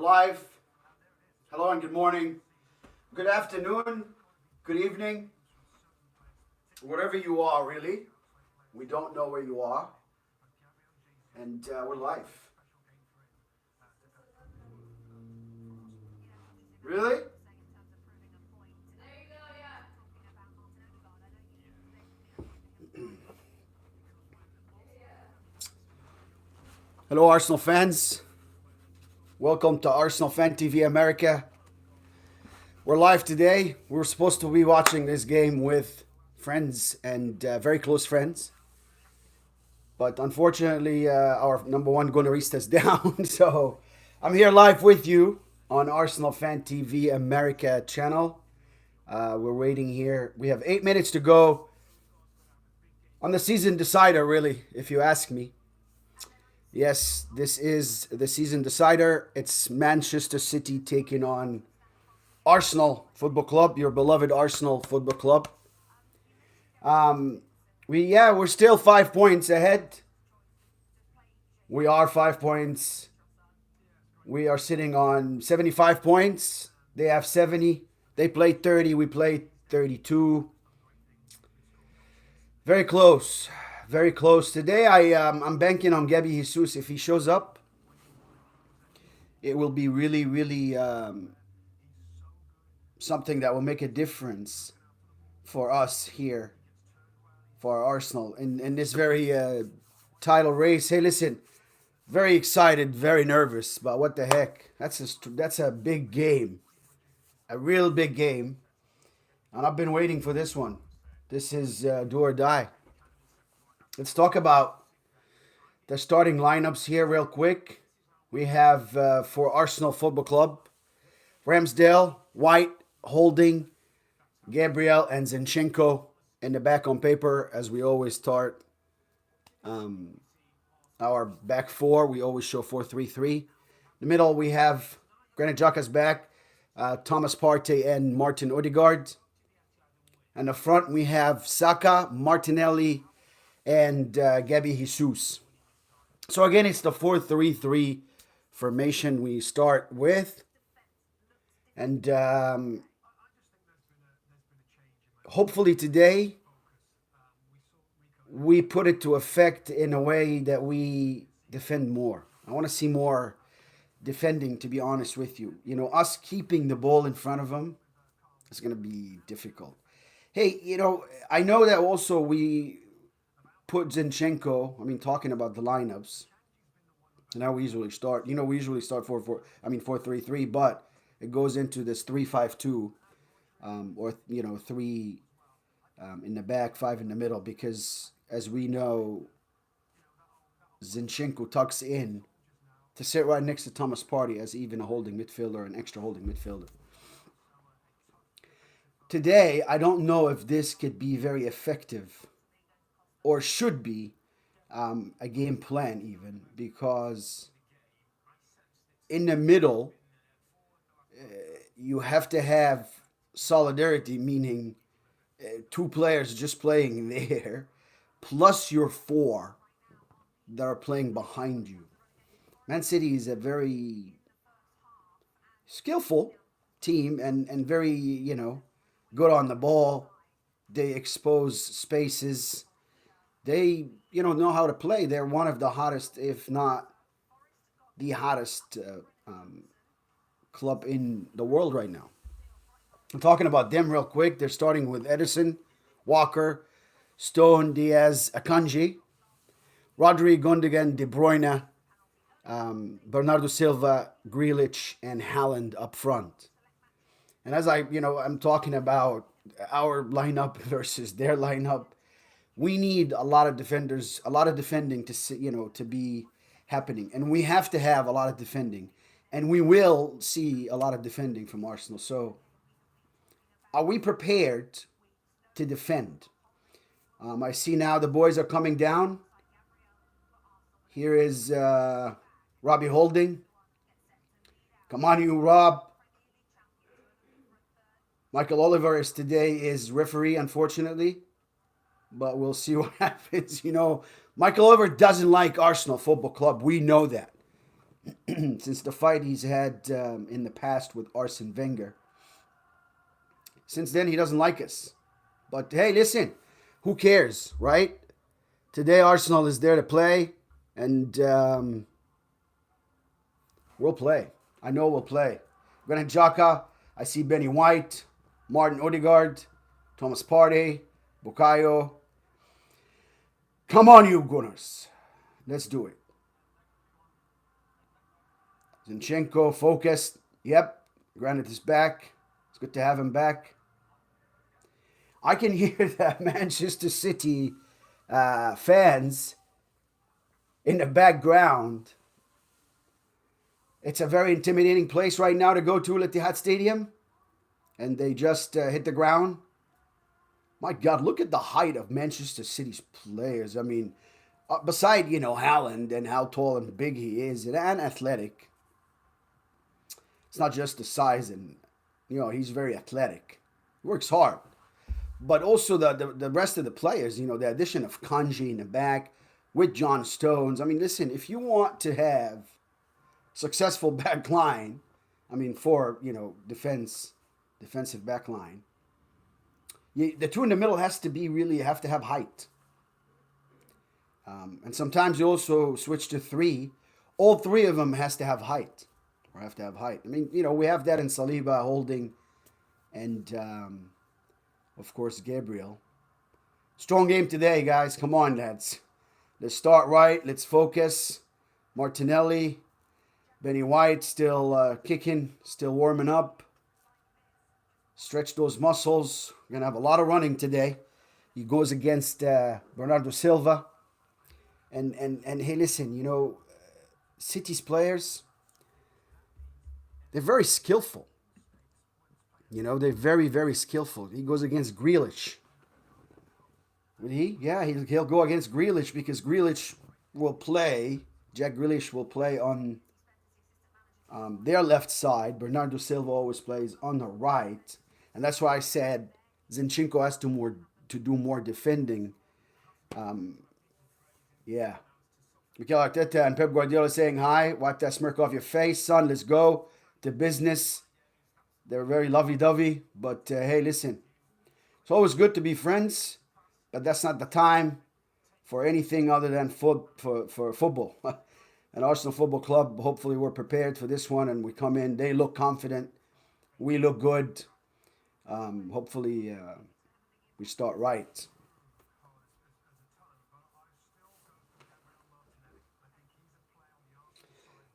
We're live. Hello and good morning. Good afternoon. Good evening. Wherever you are, really. We don't know where you are. And we're live. Really? Hello, Arsenal fans. Welcome to Arsenal FanTV America. We're live today. We were supposed to be watching this game with friends and very close friends. But unfortunately, our number one goalerista is down. So I'm here live with you on Arsenal FanTV America channel. We're waiting here. We have 8 minutes to go on the season decider, really, if you ask me. Yes, this is the season decider. It's Manchester City taking on Arsenal Football Club, your beloved Arsenal Football Club. We're still 5 points ahead. We are 5 points. We are sitting on 75 points. They have 70. They played 30. We played 32. Very close. Very close. Today I'm banking on Gabby Jesus. If he shows up, it will be really, really something that will make a difference for us here, for Arsenal, in this very title race. Hey, listen, very excited, very nervous, but what the heck? That's a big game, a real big game, and I've been waiting for this one. This is do or die. Let's talk about the starting lineups here real quick. We have for Arsenal Football Club, Ramsdale, White, Holding, Gabriel, and Zinchenko in the back on paper, as we always start our back four. We always show 4-3-3. In the middle, we have Granit Xhaka's back, Thomas Partey, and Martin Odegaard. And the front, we have Saka, Martinelli, and Gabby Jesus. So again, it's the 4-3-3 formation we start with. And hopefully today we put it to effect in a way that we defend more. I want to see more defending, to be honest with you. You know, us keeping the ball in front of them is going to be difficult. Hey, I know that also we put Zinchenko, talking about the lineups. And how we usually start. We usually start 4-3-3, but it goes into this 3-5-2, or 3 in the back, 5 in the middle, because as we know, Zinchenko tucks in to sit right next to Thomas Partey as even a holding midfielder, an extra holding midfielder. Today, I don't know if this could be very effective or should be a game plan even, because in the middle, you have to have solidarity, meaning two players just playing there, plus your four that are playing behind you. Man City is a very skillful team and very, good on the ball. They expose spaces. They, know how to play. They're one of the hottest, if not the hottest club in the world right now. I'm talking about them real quick. They're starting with Edison, Walker, Stone, Diaz, Akanji, Rodri, Gundogan, De Bruyne, Bernardo Silva, Grealish, and Haaland up front. And as I'm talking about our lineup versus their lineup, we need a lot of defenders, a lot of defending to be happening. And we have to have a lot of defending. And we will see a lot of defending from Arsenal. So are we prepared to defend? I see now the boys are coming down. Here is Robbie Holding. Come on, you, Rob. Michael Oliver is referee, unfortunately. But we'll see what happens. Michael Oliver doesn't like Arsenal Football Club. We know that. since the fight he's had in the past with Arsene Wenger. Since then, he doesn't like us. But hey, listen, who cares, right? Today, Arsenal is there to play, and we'll play. I know we'll play. Granit Xhaka, I see Benny White, Martin Odegaard, Thomas Partey, Bukayo. Come on, you Gunners. Let's do it. Zinchenko, focused. Yep, Granit is back. It's good to have him back. I can hear the Manchester City fans in the background. It's a very intimidating place right now to go to, Etihad Stadium. And they just hit the ground. My God, look at the height of Manchester City's players. I mean, beside, Haaland and how tall and big he is and athletic. It's not just the size and, he's very athletic. He works hard. But also the rest of the players, the addition of Kanji in the back with John Stones. I mean, listen, if you want to have successful back line, for, defensive back line, the two in the middle have to have height. And sometimes you also switch to three. All three of them has to have height. Or have to have height. We have that in Saliba, Holding, and, of course, Gabriel. Strong game today, guys. Come on, lads. Let's start right. Let's focus. Martinelli, Benny White still kicking, still warming up. Stretch those muscles. We're going to have a lot of running today. He goes against Bernardo Silva. And hey, listen, City's players, they're very skillful. They're very, very skillful. He goes against Grealish. Would he? Yeah, he'll go against Grealish because Grealish will play. Jack Grealish will play on their left side. Bernardo Silva always plays on the right. And that's why I said Zinchenko has to do more defending. Yeah. Mikel Arteta and Pep Guardiola saying hi. Wipe that smirk off your face, son. Let's go to business. They're very lovey-dovey. But hey, listen. It's always good to be friends. But that's not the time for anything other than for football. An Arsenal Football Club, hopefully we're prepared for this one. And we come in. They look confident. We look good. Hopefully we start right.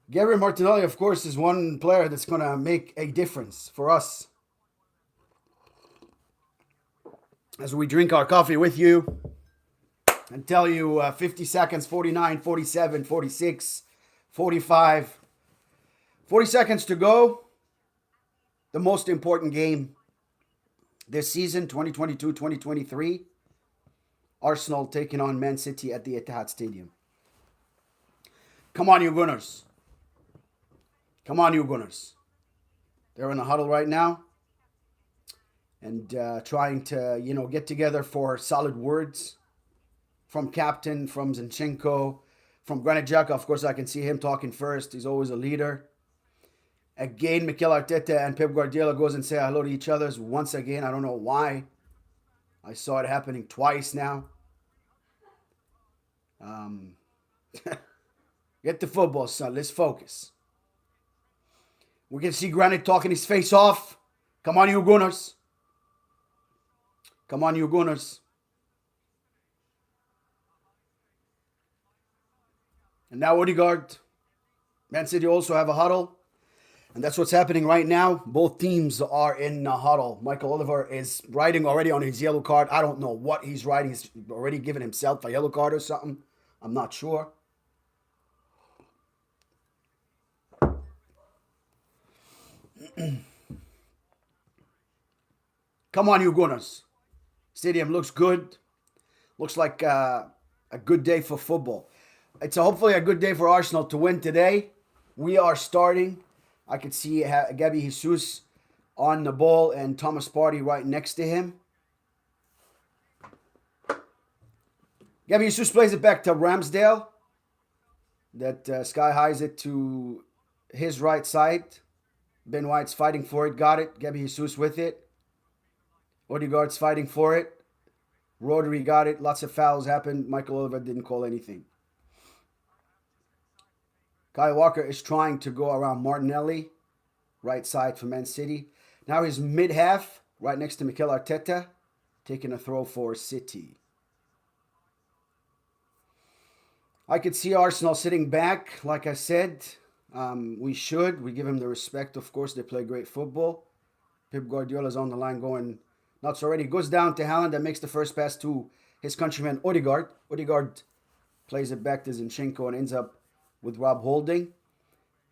Gabriel Martinelli, of course, is one player that's going to make a difference for us. As we drink our coffee with you and tell you 50 seconds, 49, 47, 46, 45. 40 seconds to go. The most important game this season, 2022-2023. Arsenal taking on Man City at the Etihad Stadium. Come on, you Gunners. Come on, you Gunners. They're in a huddle right now. And trying to, get together for solid words from captain, from Zinchenko, from Granit Xhaka. Of course, I can see him talking first. He's always a leader. Again, Mikel Arteta and Pep Guardiola goes and say hello to each other once again. I don't know why. I saw it happening twice now. Get the football, son. Let's focus. We can see Granit talking his face off. Come on, you Gunners. Come on, you Gunners. And now Odegaard. Man City also have a huddle. And that's what's happening right now. Both teams are in a huddle. Michael Oliver is writing already on his yellow card. I don't know what he's writing. He's already given himself a yellow card or something. I'm not sure. Come on, you Gunners. Stadium looks good. Looks like a good day for football. It's hopefully a good day for Arsenal to win today. We are starting. I could see Gabby Jesus on the ball and Thomas Partey right next to him. Gabby Jesus plays it back to Ramsdale. that sky highs it to his right side. Ben White's fighting for it, got it. Gabby Jesus with it. Odegaard's fighting for it. Rodri got it. Lots of fouls happened. Michael Oliver didn't call anything. Kyle Walker is trying to go around Martinelli, right side for Man City. Now he's mid-half, right next to Mikel Arteta, taking a throw for City. I could see Arsenal sitting back, like I said. We should. We give him the respect, of course. They play great football. Pep Guardiola's on the line going nuts already. Goes down to Haaland and makes the first pass to his countryman Odegaard. Odegaard plays it back to Zinchenko and ends up with Rob Holding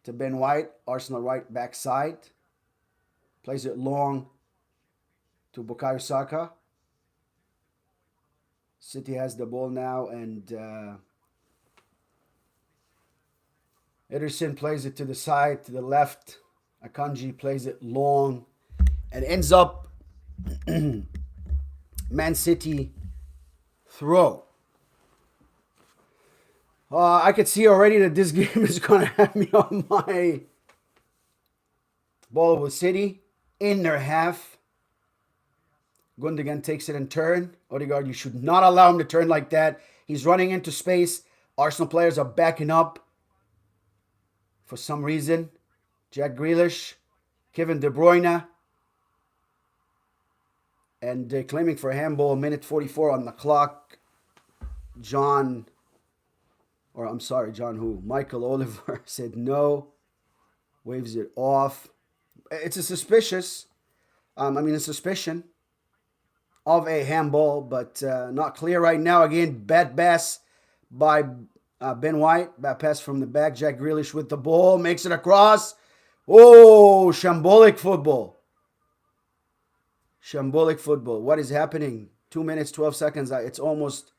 to Ben White. Arsenal right back side. Plays it long to Bukayo Saka. City has the ball now, and Ederson plays it to the side, to the left. Akanji plays it long and ends up Man City throw. I could see already that this game is going to have me on my ball with City in their half. Gundogan takes it in turn. Odegaard, you should not allow him to turn like that. He's running into space. Arsenal players are backing up. For some reason, Jack Grealish, Kevin De Bruyne, and claiming for a handball, minute 44 on the clock. Michael Oliver said no, waves it off. It's a suspicion of a handball, but not clear right now. Again, bad pass by Ben White, bad pass from the back. Jack Grealish with the ball, makes it across. Oh, shambolic football. Shambolic football. What is happening? 2 minutes, 12 seconds. It's almost,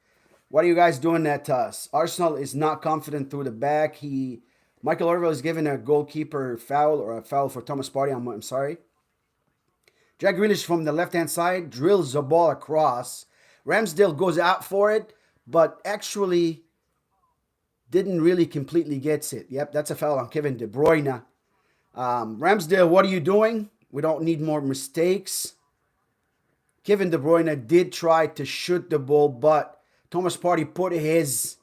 what are you guys doing that to us? Arsenal is not confident through the back. Michael Oliver is given a goalkeeper foul, or a foul for Thomas Partey. I'm sorry. Jack Grealish from the left-hand side drills the ball across. Ramsdale goes out for it, but actually didn't really completely gets it. Yep, that's a foul on Kevin De Bruyne. Ramsdale, what are you doing? We don't need more mistakes. Kevin De Bruyne did try to shoot the ball, but Thomas Partey put his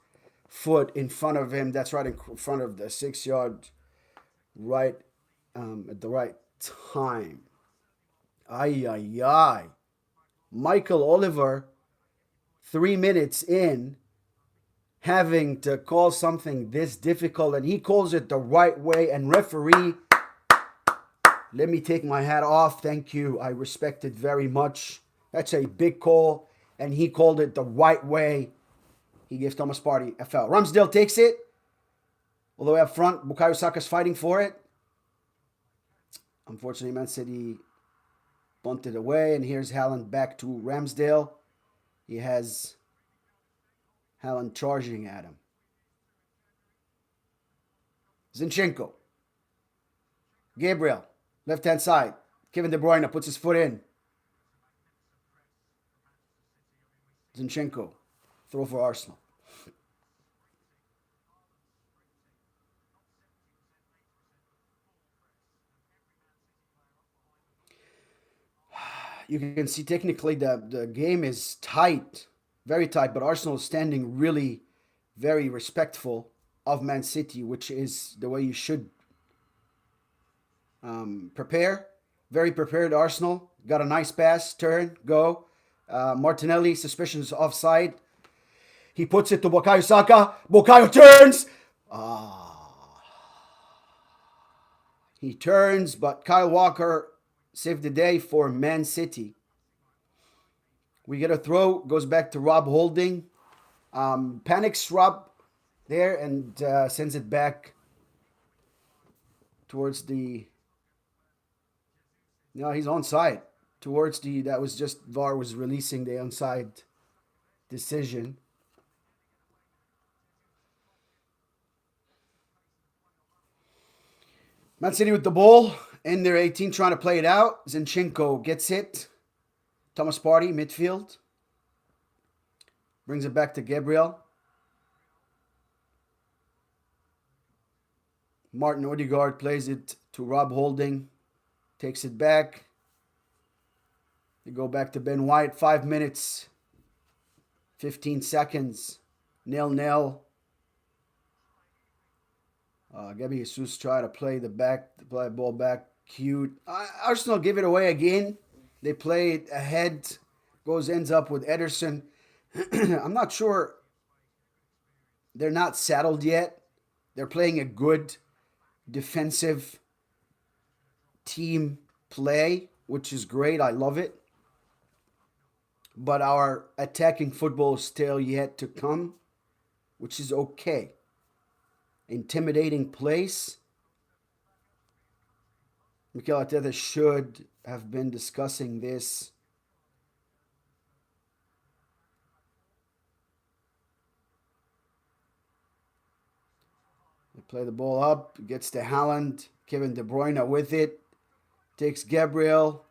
foot in front of him. That's right in front of the 6-yard, right at the right time. Ay. Michael Oliver, 3 minutes in, having to call something this difficult, and he calls it the right way. And referee, let me take my hat off. Thank you. I respect it very much. That's a big call, and he called it the right way. He gives Thomas Partey a foul. Ramsdale takes it all the way up front. Bukayo Saka's fighting for it. Unfortunately, Man City bunted away, and here's Haaland back to Ramsdale. He has Haaland charging at him. Zinchenko. Gabriel, left-hand side. Kevin De Bruyne puts his foot in. Zinchenko, throw for Arsenal. You can see technically the game is tight, very tight, but Arsenal is standing really very respectful of Man City, which is the way you should prepare. Very prepared Arsenal. Got a nice pass, turn, go. Martinelli, suspicions offside. He puts it to Bukayo Saka. Bukayo turns. He turns, but Kyle Walker saved the day for Man City. We get a throw, goes back to Rob Holding. Panics Rob there and sends it back towards the... No, he's onside. Towards the... That was just... VAR was releasing the onside decision. Man City with the ball in their 18, trying to play it out. Zinchenko gets it. Thomas Partey, midfield. Brings it back to Gabriel. Martin Odegaard plays it to Rob Holding. Takes it back. They go back to Ben White. 5 minutes, 15 seconds. 0-0. Gabby Jesus try to play the ball back. Cute. Arsenal give it away again. They play it ahead. Ends up with Ederson. I'm not sure. They're not settled yet. They're playing a good defensive team play, which is great. I love it. But our attacking football is still yet to come, which is okay. Intimidating place. Mikel Arteta should have been discussing this. They play the ball up, gets to Haaland, Kevin De Bruyne with it, takes Gabriel,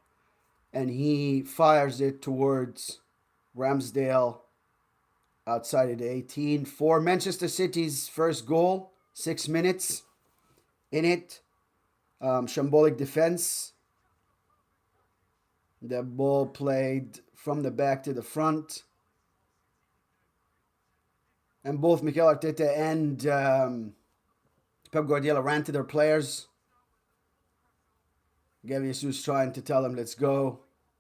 and he fires it towards Ramsdale outside of the 18. For Manchester City's first goal, 6 minutes in it. Shambolic defense. The ball played from the back to the front. And both Mikel Arteta and Pep Guardiola ran to their players. Gabby Jesus trying to tell them, let's go.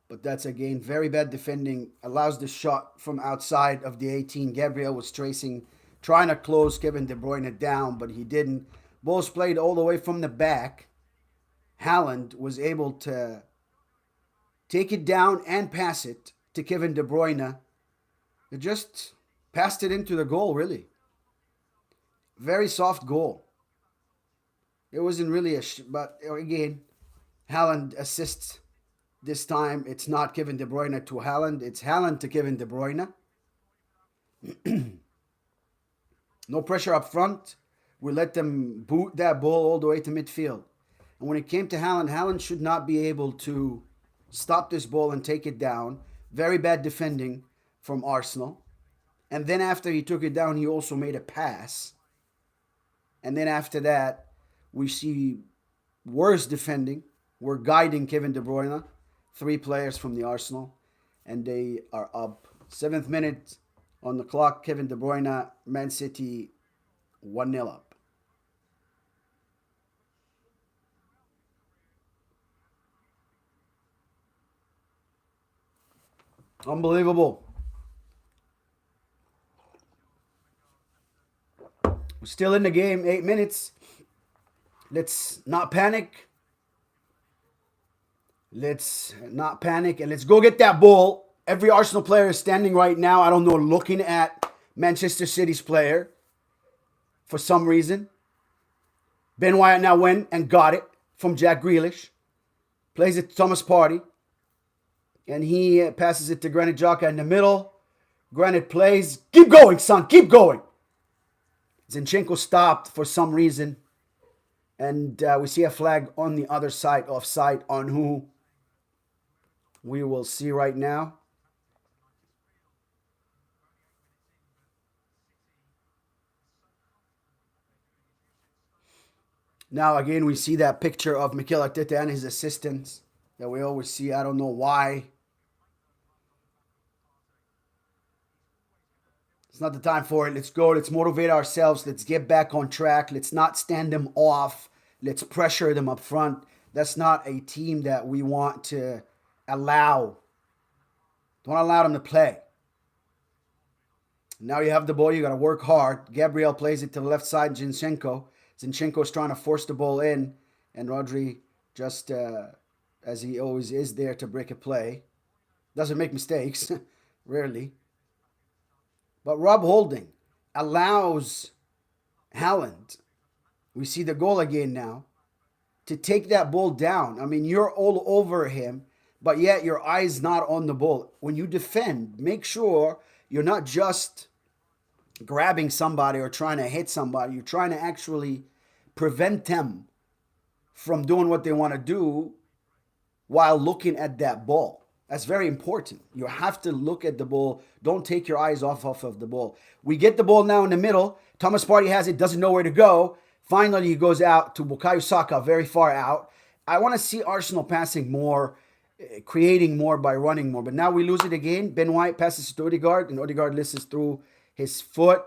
But that's, again, very bad defending. Allows the shot from outside of the 18. Gabriel was trying to close Kevin De Bruyne down, but he didn't. Ball's played all the way from the back. Haaland was able to take it down and pass it to Kevin De Bruyne. It just passed it into the goal, really. Very soft goal. It wasn't really but again, Haaland assists this time. It's not Kevin De Bruyne to Haaland. It's Haaland to Kevin De Bruyne. No pressure up front. We let them boot that ball all the way to midfield. And when it came to Haaland, Haaland should not be able to stop this ball and take it down. Very bad defending from Arsenal. And then after he took it down, he also made a pass. And then after that, we see worse defending. We're guiding Kevin De Bruyne. 3 players from the Arsenal. And they are up. 7th minute on the clock. Kevin De Bruyne, Man City 1-0 up. Unbelievable. We're still in the game, 8 minutes. Let's not panic. Let's not panic and let's go get that ball. Every Arsenal player is standing right now, I don't know, looking at Manchester City's player for some reason. Ben White now went and got it from Jack Grealish. Plays it to Thomas Partey. And he passes it to Granit Xhaka in the middle. Granit plays. Keep going, son. Keep going. Zinchenko stopped for some reason. And we see a flag on the other side, offside, on who we will see right now. Now, again, we see that picture of Mikel Arteta and his assistants that we always see. I don't know why. It's not the time for it. Let's go. Let's motivate ourselves. Let's get back on track. Let's not stand them off. Let's pressure them up front. That's not a team that we want to allow. Don't allow them to play. Now you have the ball. You got to work hard. Gabriel plays it to the left side. Zinchenko. Zinchenko's trying to force the ball in. And Rodri, just as he always is, there to break a play. Doesn't make mistakes. Rarely. But Rob Holding allows Haaland, we see the goal again now, to take that ball down. I mean, you're all over him, but yet your eye's not on the ball. When you defend, make sure you're not just grabbing somebody or trying to hit somebody. You're trying to actually prevent them from doing what they want to do while looking at that ball. That's very important. You have to look at the ball. Don't take your eyes off of the ball. We get the ball now in the middle. Thomas Partey has it, doesn't know where to go. Finally, he goes out to Bukayo Saka, very far out. I want to see Arsenal passing more, creating more by running more. But now we lose it again. Ben White passes to Odegaard, and Odegaard listens through his foot.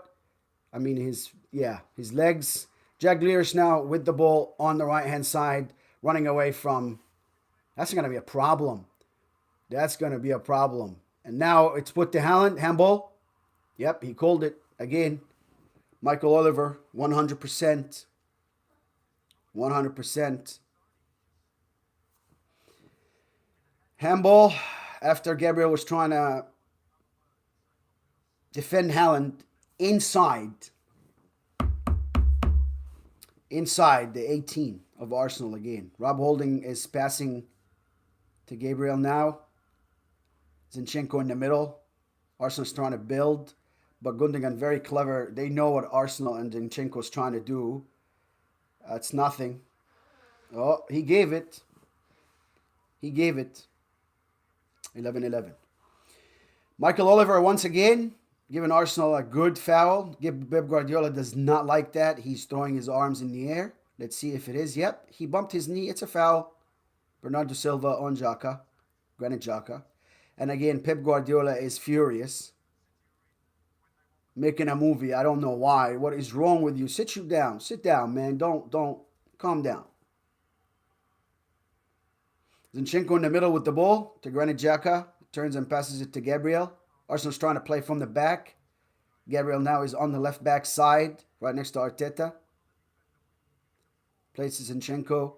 I mean, his legs. Jack Grealish now with the ball on the right-hand side, running away from... That's going to be a problem. That's going to be a problem. And now it's put to Haaland. Handball. Yep, he called it again. Michael Oliver, 100%. 100%. Handball after Gabriel was trying to defend Haaland inside the 18 of Arsenal again. Rob Holding is passing to Gabriel now. Zinchenko in the middle. Arsenal's trying to build, but Gundogan very clever. They know what Arsenal and Zinchenko's trying to do. It's nothing. Oh, he gave it. He gave it. 11-11. Michael Oliver once again giving Arsenal a good foul. Pep Guardiola does not like that. He's throwing his arms in the air. Let's see if it is. Yep, he bumped his knee. It's a foul. Bernardo Silva on Xhaka. Granit Xhaka. And again, Pep Guardiola is furious. Making a movie. I don't know why. What is wrong with you? Sit you down. Sit down, man. Don't. Calm down. Zinchenko in the middle with the ball to Granit Xhaka. Turns and passes it to Gabriel. Arsenal's trying to play from the back. Gabriel now is on the left back side, right next to Arteta. Places Zinchenko.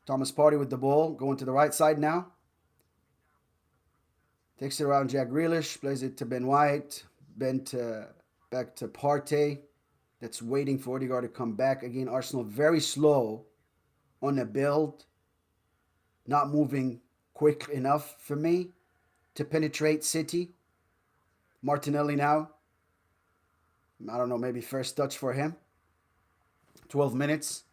Thomas Partey with the ball. Going to the right side now. Takes it around Jack Grealish. Plays it to Ben White. Back to Partey. That's waiting for Odegaard to come back. Again, Arsenal very slow on the build. Not moving quick enough for me to penetrate City. Martinelli now. I don't know, maybe first touch for him. 12 minutes.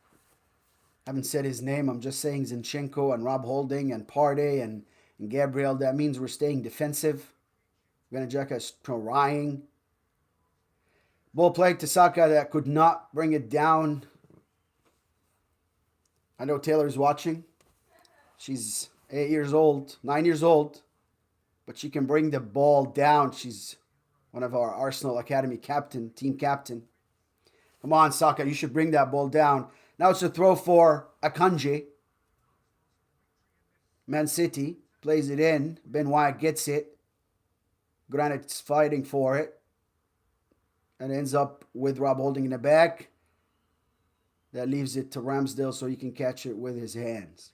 Haven't said his name. I'm just saying Zinchenko and Rob Holding and Partey and Gabriel. That means we're staying defensive. Granit Xhaka is trying. Ball played to Saka that could not bring it down. I know Taylor's watching. She's 9 years old. But she can bring the ball down. She's one of our Arsenal Academy team captain. Come on, Saka, you should bring that ball down. Now it's a throw for Akanji. Man City plays it in. Ben White gets it. Granit's fighting for it. And ends up with Rob Holding in the back. That leaves it to Ramsdale so he can catch it with his hands.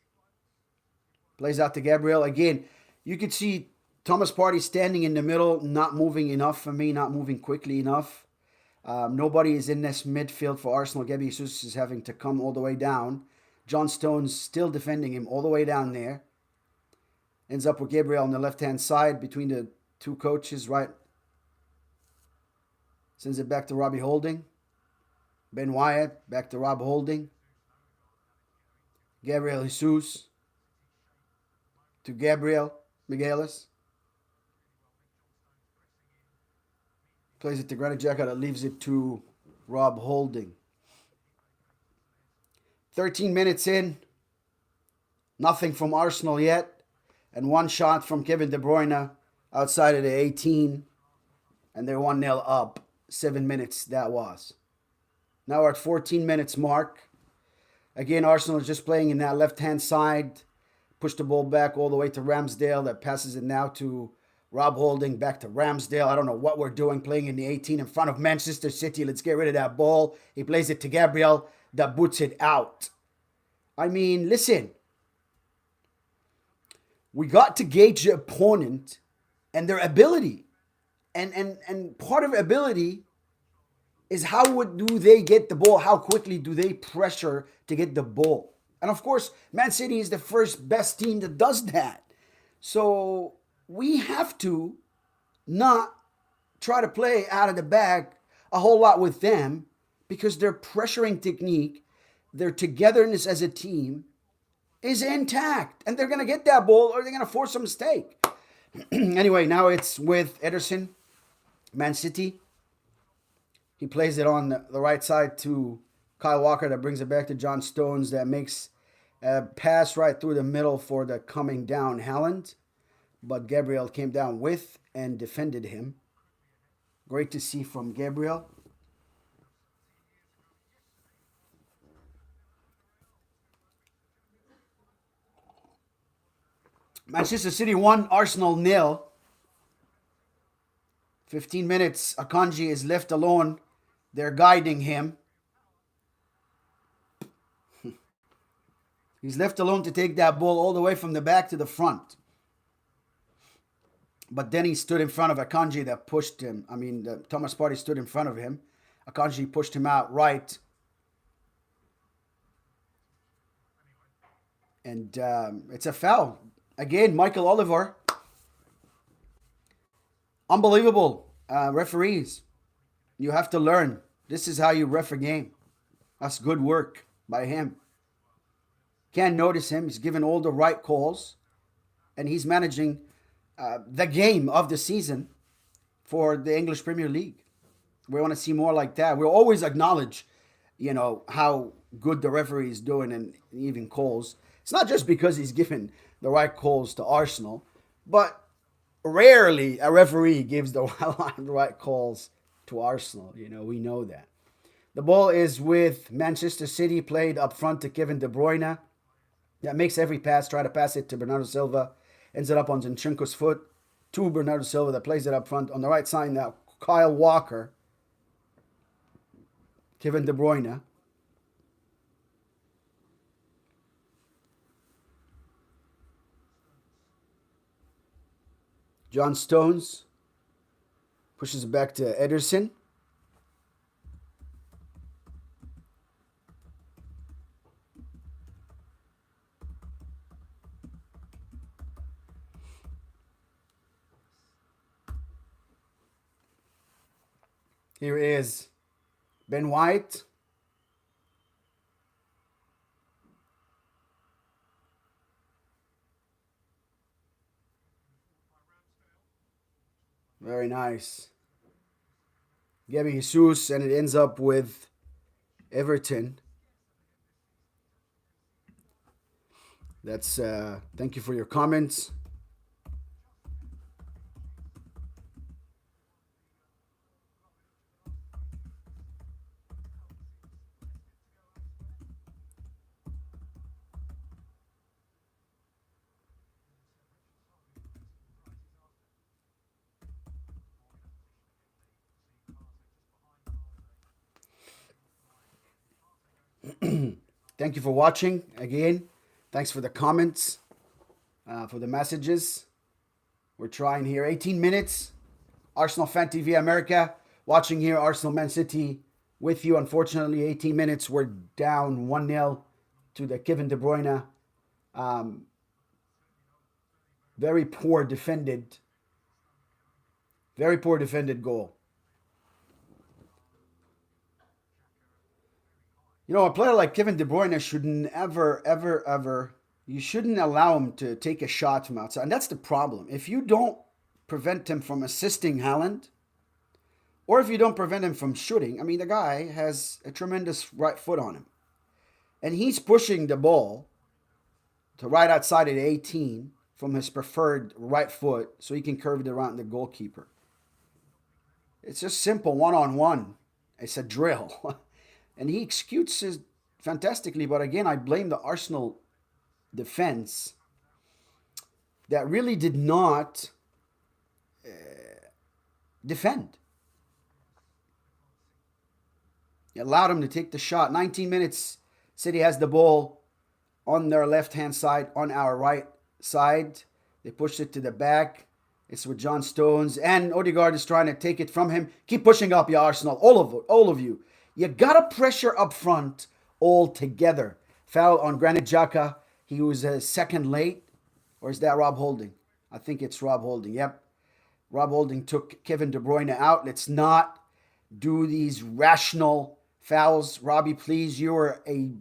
Plays out to Gabriel. Again, you could see Thomas Partey standing in the middle, not moving enough for me, not moving quickly enough. Nobody is in this midfield for Arsenal. Gabby Jesus is having to come all the way down. John Stones still defending him all the way down there. Ends up with Gabriel on the left-hand side between the two coaches, right? Sends it back to Robbie Holding. Ben Wyatt, back to Rob Holding. Gabriel Jesus to Gabriel Miguelis. Plays it to Granit Xhaka that leaves it to Rob Holding. 13 minutes in. Nothing from Arsenal yet. And one shot from Kevin De Bruyne outside of the 18. And they're 1-0 up. 7 minutes that was. Now we're at 14 minutes mark. Again, Arsenal is just playing in that left-hand side. Push the ball back all the way to Ramsdale. That passes it now to Rob Holding. Back to Ramsdale. I don't know what we're doing playing in the 18 in front of Manchester City. Let's get rid of that ball. He plays it to Gabriel. That boots it out. I mean, listen. We got to gauge the opponent and their ability. And part of ability is how do they get the ball? How quickly do they pressure to get the ball? And of course, Man City is the first best team that does that. So we have to not try to play out of the bag a whole lot with them because their pressuring technique, their togetherness as a team is intact. And they're going to get that ball or they're going to force a mistake. Anyway, now it's with Ederson, Man City. He plays it on the right side to Kyle Walker that brings it back to John Stones that makes a pass right through the middle for the coming down Haaland. But Gabriel came down with and defended him. Great to see from Gabriel. Manchester City 1, Arsenal 0. 15 minutes, Akanji is left alone. They're guiding him. He's left alone to take that ball all the way from the back to the front. But then he stood in front of Akanji that pushed him. Thomas Partey stood in front of him. Akanji pushed him out right. And it's a foul. Again, Michael Oliver. Unbelievable. Referees, you have to learn. This is how you ref a game. That's good work by him. Can't notice him. He's given all the right calls. And he's managing the game of the season for the English Premier League. We want to see more like that. We'll always acknowledge, how good the referee is doing and even calls. It's not just because he's given the right calls to Arsenal, but rarely a referee gives the right calls to Arsenal. We know that. The ball is with Manchester City, played up front to Kevin De Bruyne. That makes every pass, try to pass it to Bernardo Silva. Ends it up on Zinchenko's foot to Bernardo Silva that plays it up front. On the right side now, Kyle Walker. Kevin De Bruyne. John Stones pushes it back to Ederson. Here is Ben White. Very nice. Gabby Jesus, and it ends up with Everton. That's thank you for your comments. Thank you for watching again. Thanks for the comments, for the messages. We're trying here 18 minutes. Arsenal FanTV America watching here. Arsenal Man City with you. Unfortunately, 18 minutes. We're down 1-0 to the Kevin De Bruyne. Very poor defended goal. A player like Kevin De Bruyne should never, ever, ever, you shouldn't allow him to take a shot from outside. And that's the problem. If you don't prevent him from assisting Haaland, or if you don't prevent him from shooting, the guy has a tremendous right foot on him. And he's pushing the ball to right outside of 18 from his preferred right foot so he can curve it around the goalkeeper. It's just simple one-on-one. It's a drill. And he executes it fantastically. But again, I blame the Arsenal defense that really did not defend. It allowed him to take the shot. 19 minutes, City has the ball on their left-hand side, on our right side. They pushed it to the back. It's with John Stones. And Odegaard is trying to take it from him. Keep pushing up, you Arsenal. All of you. You got to pressure up front all together. Foul on Granit Xhaka. He was a second late. Or is that Rob Holding? I think it's Rob Holding. Yep. Rob Holding took Kevin De Bruyne out. Let's not do these rational fouls. Robbie, please, you were a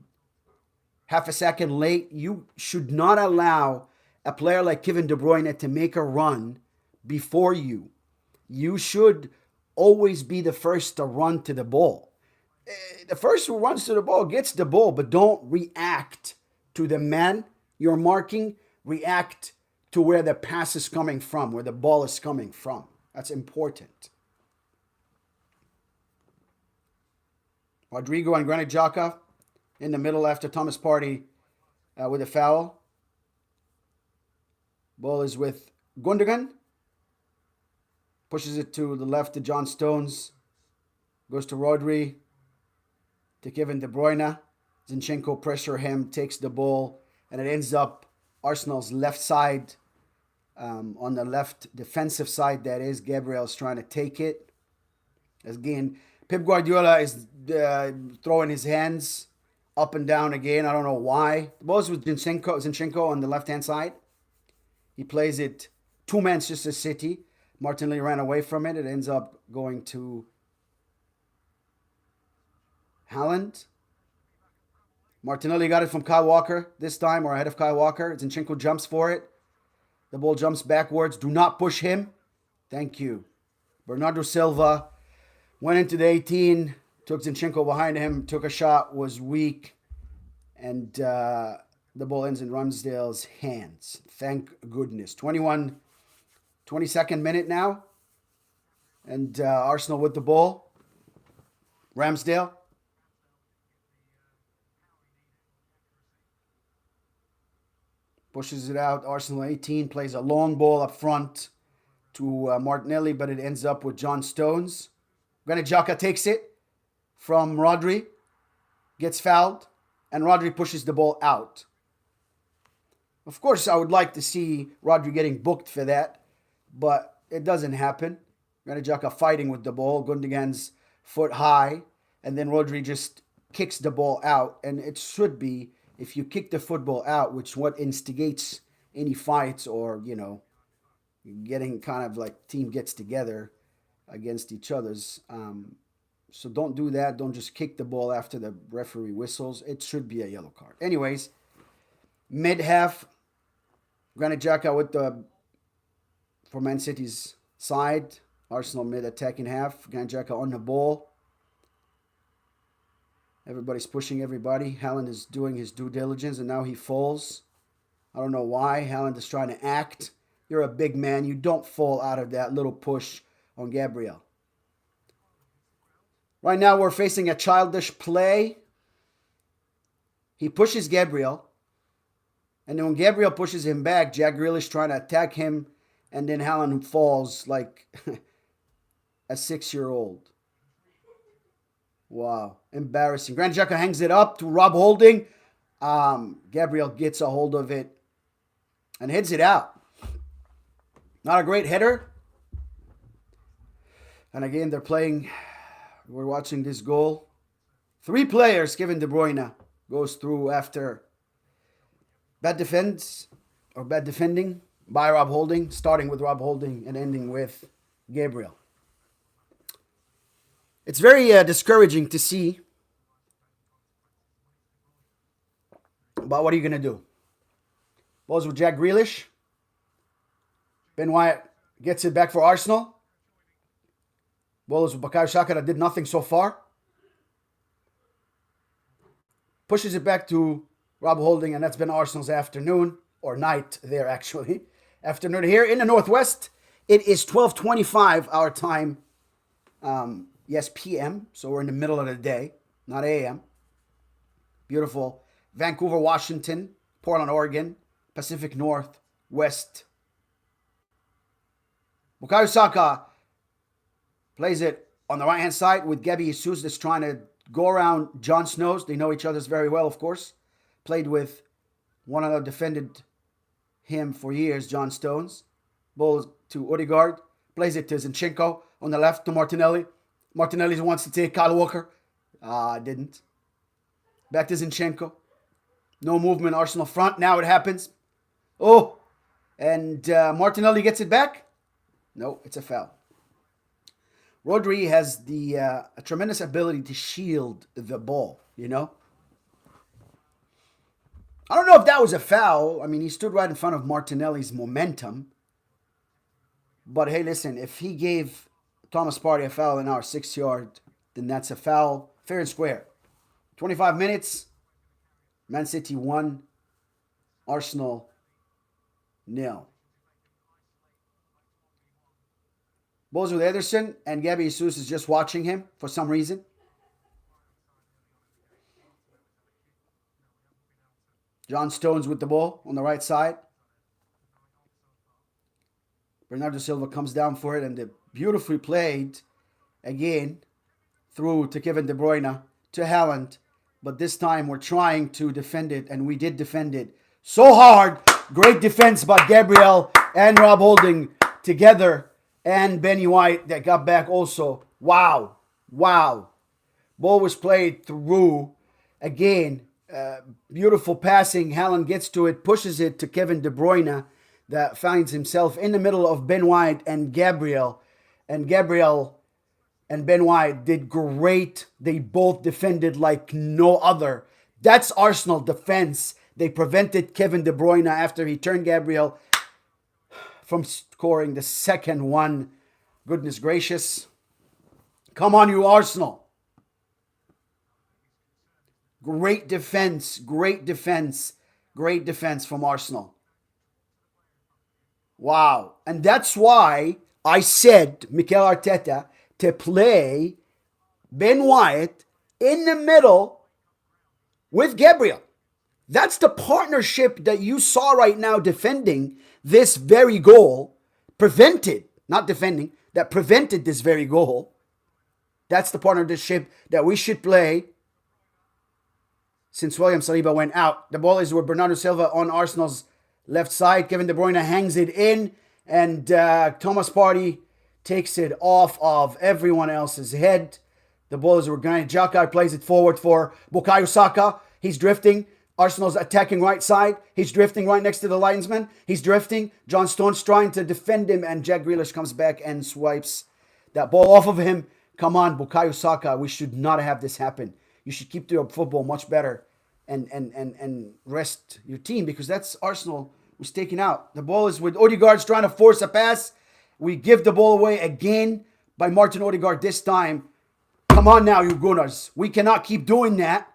half a second late. You should not allow a player like Kevin De Bruyne to make a run before you. You should always be the first to run to the ball. The first who runs to the ball gets the ball, but don't react to the man you're marking. React to where the pass is coming from, where the ball is coming from. That's important. Rodrigo and Granit Xhaka in the middle after Thomas Partey with a foul. Ball is with Gundogan. Pushes it to the left to John Stones. Goes to Rodri. To Kevin De Bruyne. Zinchenko pressure him, takes the ball, and it ends up Arsenal's left side. On the left defensive side, that is. Gabriel's trying to take it. Again, Pep Guardiola is throwing his hands up and down again. I don't know why. The ball is with Zinchenko on the left-hand side. He plays it to Manchester City. Martinelli ran away from it. It ends up going to Haaland. Martinelli got it from Kyle Walker this time, or ahead of Kyle Walker. Zinchenko jumps for it. The ball jumps backwards. Do not push him. Thank you. Bernardo Silva went into the 18, took Zinchenko behind him, took a shot, was weak, and the ball ends in Ramsdale's hands. Thank goodness. 22nd minute now, and Arsenal with the ball. Ramsdale. Pushes it out. Arsenal 18 plays a long ball up front to Martinelli, but it ends up with John Stones. Granit Xhaka takes it from Rodri, gets fouled, and Rodri pushes the ball out. Of course, I would like to see Rodri getting booked for that, but it doesn't happen. Granit Xhaka fighting with the ball, Gundogan's foot high, and then Rodri just kicks the ball out, and it should be, if you kick the football out, which what instigates any fights or, getting kind of like team gets together against each other's. So don't do that. Don't just kick the ball after the referee whistles. It should be a yellow card. Anyways, mid-half, Granit Xhaka for Man City's side. Arsenal mid-attacking half. Granit Xhaka on the ball. Everybody's pushing everybody. Haaland is doing his due diligence, and now he falls. I don't know why. Haaland is trying to act. You're a big man. You don't fall out of that little push on Gabriel. Right now, we're facing a childish play. He pushes Gabriel. And then when Gabriel pushes him back, Jack Grealish trying to attack him. And then Haaland falls like a 6-year-old. Wow, embarrassing. Granit Xhaka hangs it up to Rob Holding. Gabriel gets a hold of it and heads it out. Not a great header. And again, we're watching this goal. 3 players, Kevin De Bruyne goes through after bad defending by Rob Holding, starting with Rob Holding and ending with Gabriel. It's very discouraging to see. But what are you going to do? Balls with Jack Grealish. Ben White gets it back for Arsenal. Balls with Bukayo Saka that did nothing so far. Pushes it back to Rob Holding, and that's been Arsenal's afternoon, or night there actually. Afternoon here in the Northwest. It is 12:25 our time. Yes, PM, so we're in the middle of the day, not AM. Beautiful. Vancouver, Washington, Portland, Oregon, Pacific Northwest. Bukayo Saka plays it on the right-hand side with Gabby Jesus that's trying to go around John Stones. They know each other very well, of course. Played with one another, defended him for years, John Stones. Ball to Odegaard. Plays it to Zinchenko on the left to Martinelli. Martinelli wants to take Kyle Walker. Didn't. Back to Zinchenko. No movement, Arsenal front. Now it happens. Oh, and Martinelli gets it back. No, it's a foul. Rodri has a tremendous ability to shield the ball, I don't know if that was a foul. I mean, he stood right in front of Martinelli's momentum. But hey, listen, if he gave Thomas Partey a foul in our 6-yard, then that's a foul. Fair and square. 25 minutes. Man City 1. Arsenal 0. Ball's with Ederson, and Gabby Jesus is just watching him for some reason. John Stones with the ball on the right side. Bernardo Silva comes down for it, and they beautifully played again through to Kevin De Bruyne, to Haaland. But this time we're trying to defend it, and we did defend it so hard. Great defense by Gabriel and Rob Holding together, and Benny White that got back also. Wow. Wow. Ball was played through. Again, beautiful passing. Haaland gets to it, pushes it to Kevin De Bruyne, that finds himself in the middle of Ben White and Gabriel. And Gabriel and Ben White did great. They both defended like no other. That's Arsenal defense. They prevented Kevin De Bruyne after he turned Gabriel from scoring the second one. Goodness gracious. Come on, you Arsenal. Great defense, great defense, great defense from Arsenal. Wow. And that's why I said, Mikel Arteta, to play Ben White in the middle with Gabriel. That's the partnership that you saw right now defending this very goal. Prevented, not defending, that prevented this very goal. That's the partnership that we should play since William Saliba went out. The ball is with Bernardo Silva on Arsenal's left side. Kevin De Bruyne hangs it in, and Thomas Partey takes it off of everyone else's head. The ball is with Granit Xhaka, plays it forward for Bukayo Saka. He's drifting. Arsenal's attacking right side. He's drifting right next to the linesman. He's drifting. John Stones trying to defend him, and Jack Grealish comes back and swipes that ball off of him. Come on, Bukayo Saka. We should not have this happen. You should keep your football much better and rest your team, because that's Arsenal was taken out. The ball is with Odegaard's trying to force a pass. We give the ball away again by Martin Odegaard this time. Come on now, you Gunners. We cannot keep doing that.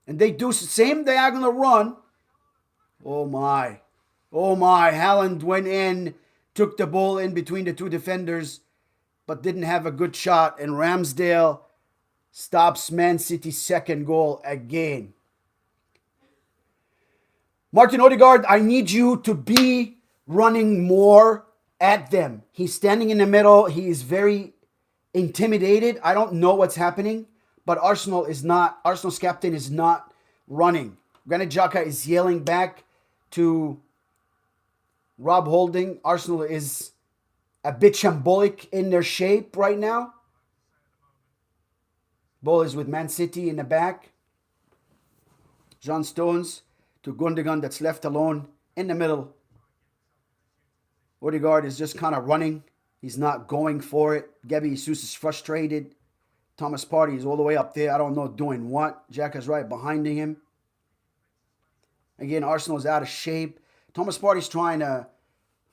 And they do the same diagonal run. Oh my. Oh my. Haaland went in, took the ball in between the two defenders, but didn't have a good shot. And Ramsdale stops Man City's second goal again. Martin Odegaard, I need you to be running more at them. He's standing in the middle. He is very intimidated. I don't know what's happening, but Arsenal's captain is not running. Granit Xhaka is yelling back to Rob Holding. Arsenal is a bit shambolic in their shape right now. Ball is with Man City in the back. John Stones to Gundogan, that's left alone in the middle. Odegaard is just kind of running. He's not going for it. Gabby Jesus is frustrated. Thomas Partey is all the way up there. I don't know doing what. Xhaka's right behind him. Again, Arsenal is out of shape. Thomas Partey's trying to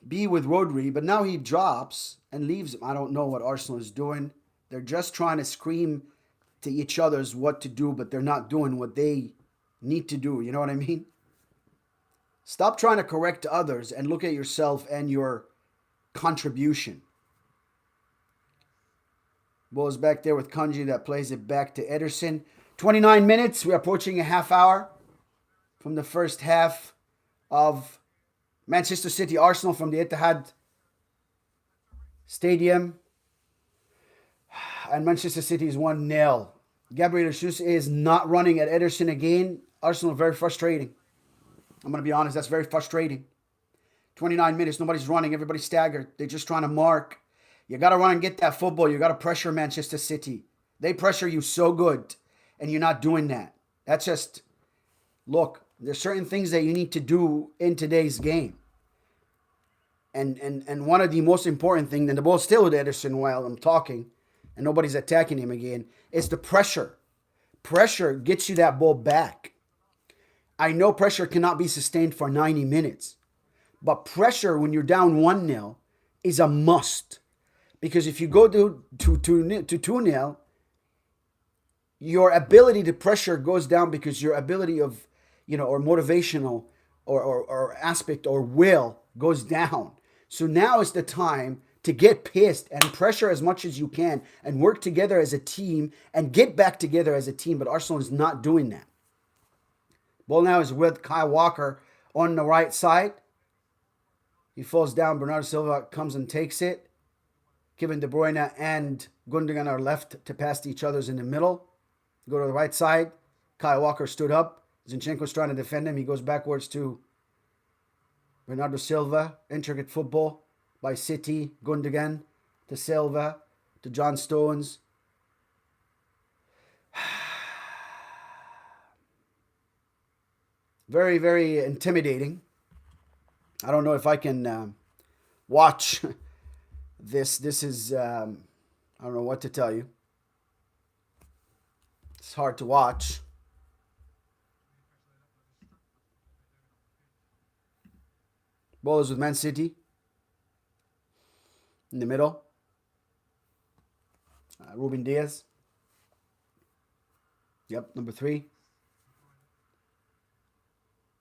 be with Rodri, but now he drops and leaves him. I don't know what Arsenal is doing. They're just trying to scream to each other's what to do, but they're not doing what they need to do. You know what I mean? Stop trying to correct others and look at yourself and your contribution. Ball is back there with Kanji that plays it back to Ederson. 29 minutes. We're approaching a half hour from the first half of Manchester City Arsenal from the Etihad Stadium. And Manchester City is 1-0. Gabriel Jesus is not running at Ederson again. Arsenal very frustrating. I'm going to be honest, that's very frustrating. 29 minutes, nobody's running, everybody's staggered. They're just trying to mark. You got to run and get that football. You got to pressure Manchester City. They pressure you so good, and you're not doing that. That's just, look, there's certain things that you need to do in today's game. And one of the most important things, and the ball's still with Ederson while I'm talking, and nobody's attacking him again, is the pressure. Pressure gets you that ball back. I know pressure cannot be sustained for 90 minutes, but pressure when you're down 1-0 is a must. Because if you go to 2-0, your ability to pressure goes down because your ability of, or motivational or aspect or will goes down. So now is the time to get pissed and pressure as much as you can and work together as a team and get back together as a team. But Arsenal is not doing that. Ball now is with Kyle Walker on the right side. He falls down. Bernardo Silva comes and takes it. Kevin De Bruyne and Gundogan are left to pass to each other in the middle. Go to the right side. Kyle Walker stood up. Zinchenko's trying to defend him. He goes backwards to Bernardo Silva. Intricate football by City. Gundogan to Silva to John Stones. Very, very intimidating. I don't know if I can watch this. This is, I don't know what to tell you. It's hard to watch. Ball is with Man City. In the middle. Ruben Diaz. Yep, number 3.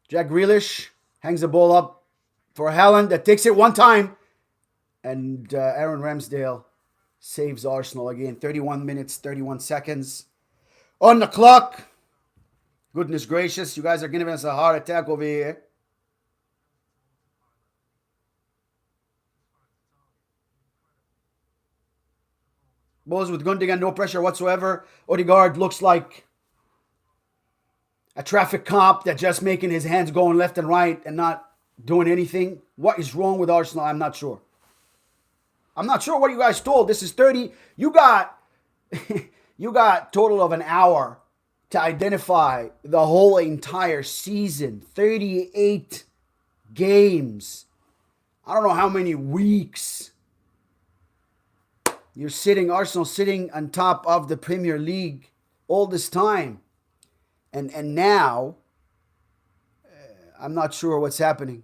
Jack Grealish hangs the ball up for Haaland that takes it one time. And Aaron Ramsdale saves Arsenal again. 31 minutes, 31 seconds on the clock. Goodness gracious, you guys are giving us a heart attack over here. Balls with Gundogan, no pressure whatsoever. Odegaard looks like a traffic cop that's just making his hands going left and right and not doing anything. What is wrong with Arsenal? I'm not sure. I'm not sure what you guys told. This is 30. You got you got total of an hour to identify the whole entire season. 38 games. I don't know how many weeks. Arsenal sitting on top of the Premier League all this time. And now, I'm not sure what's happening.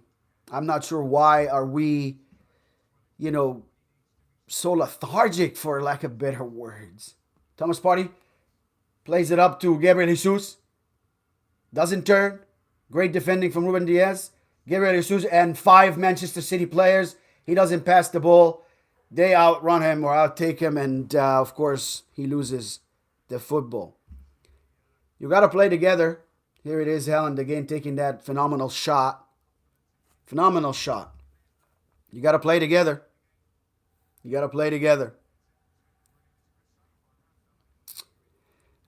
I'm not sure why are we, so lethargic, for lack of better words. Thomas Partey plays it up to Gabriel Jesus. Doesn't turn. Great defending from Ruben Diaz. Gabriel Jesus and 5 Manchester City players. He doesn't pass the ball. They outrun him or outtake him. And, of course, he loses the football. You got to play together. Here it is, Haaland again taking that phenomenal shot. Phenomenal shot. You got to play together. You got to play together.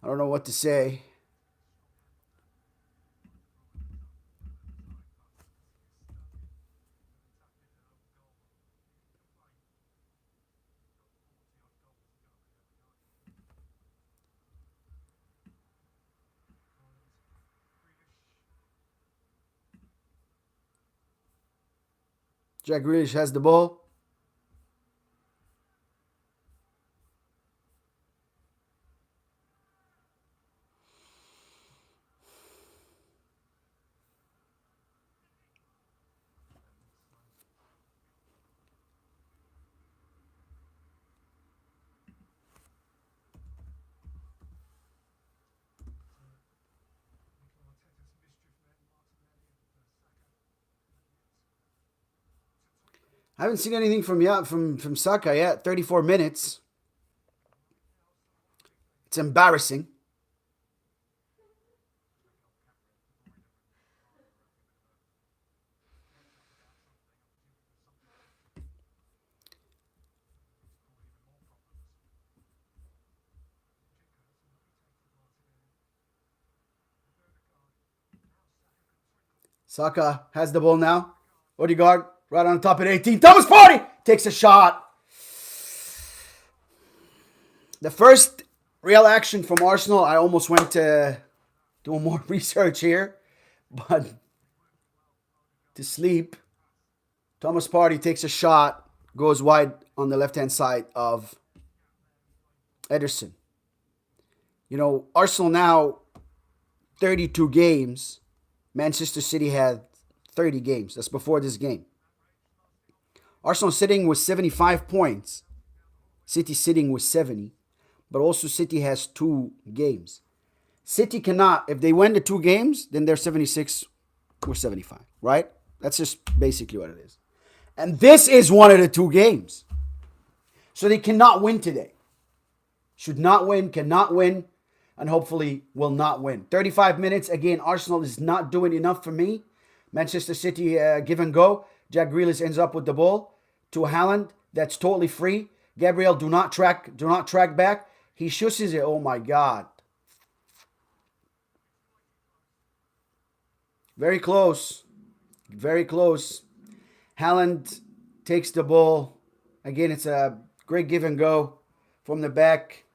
I don't know what to say. Jack Grealish has the ball. I haven't seen anything from Saka yet. 34 minutes. It's embarrassing. Saka has the ball now. Odegaard right on top at 18. Thomas Partey takes a shot. The first real action from Arsenal, I almost went to do more research here, but to sleep. Thomas Partey takes a shot, goes wide on the left-hand side of Ederson. Arsenal now 32 games. Manchester City had 30 games. That's before this game. Arsenal sitting with 75 points. City sitting with 70, but also City has 2 games. City cannot, if they win the 2 games, then they're 76 or 75, right? That's just basically what it is. And this is one of the 2 games. So they cannot win today. Should not win, cannot win, and hopefully will not win. 35 minutes. Again, Arsenal is not doing enough for me. Manchester City give and go. Jack Grealish ends up with the ball to Haaland. That's totally free. Gabriel, do not track back. He shushes it. Oh my God. Very close. Very close. Haaland takes the ball. Again, it's a great give and go from the back.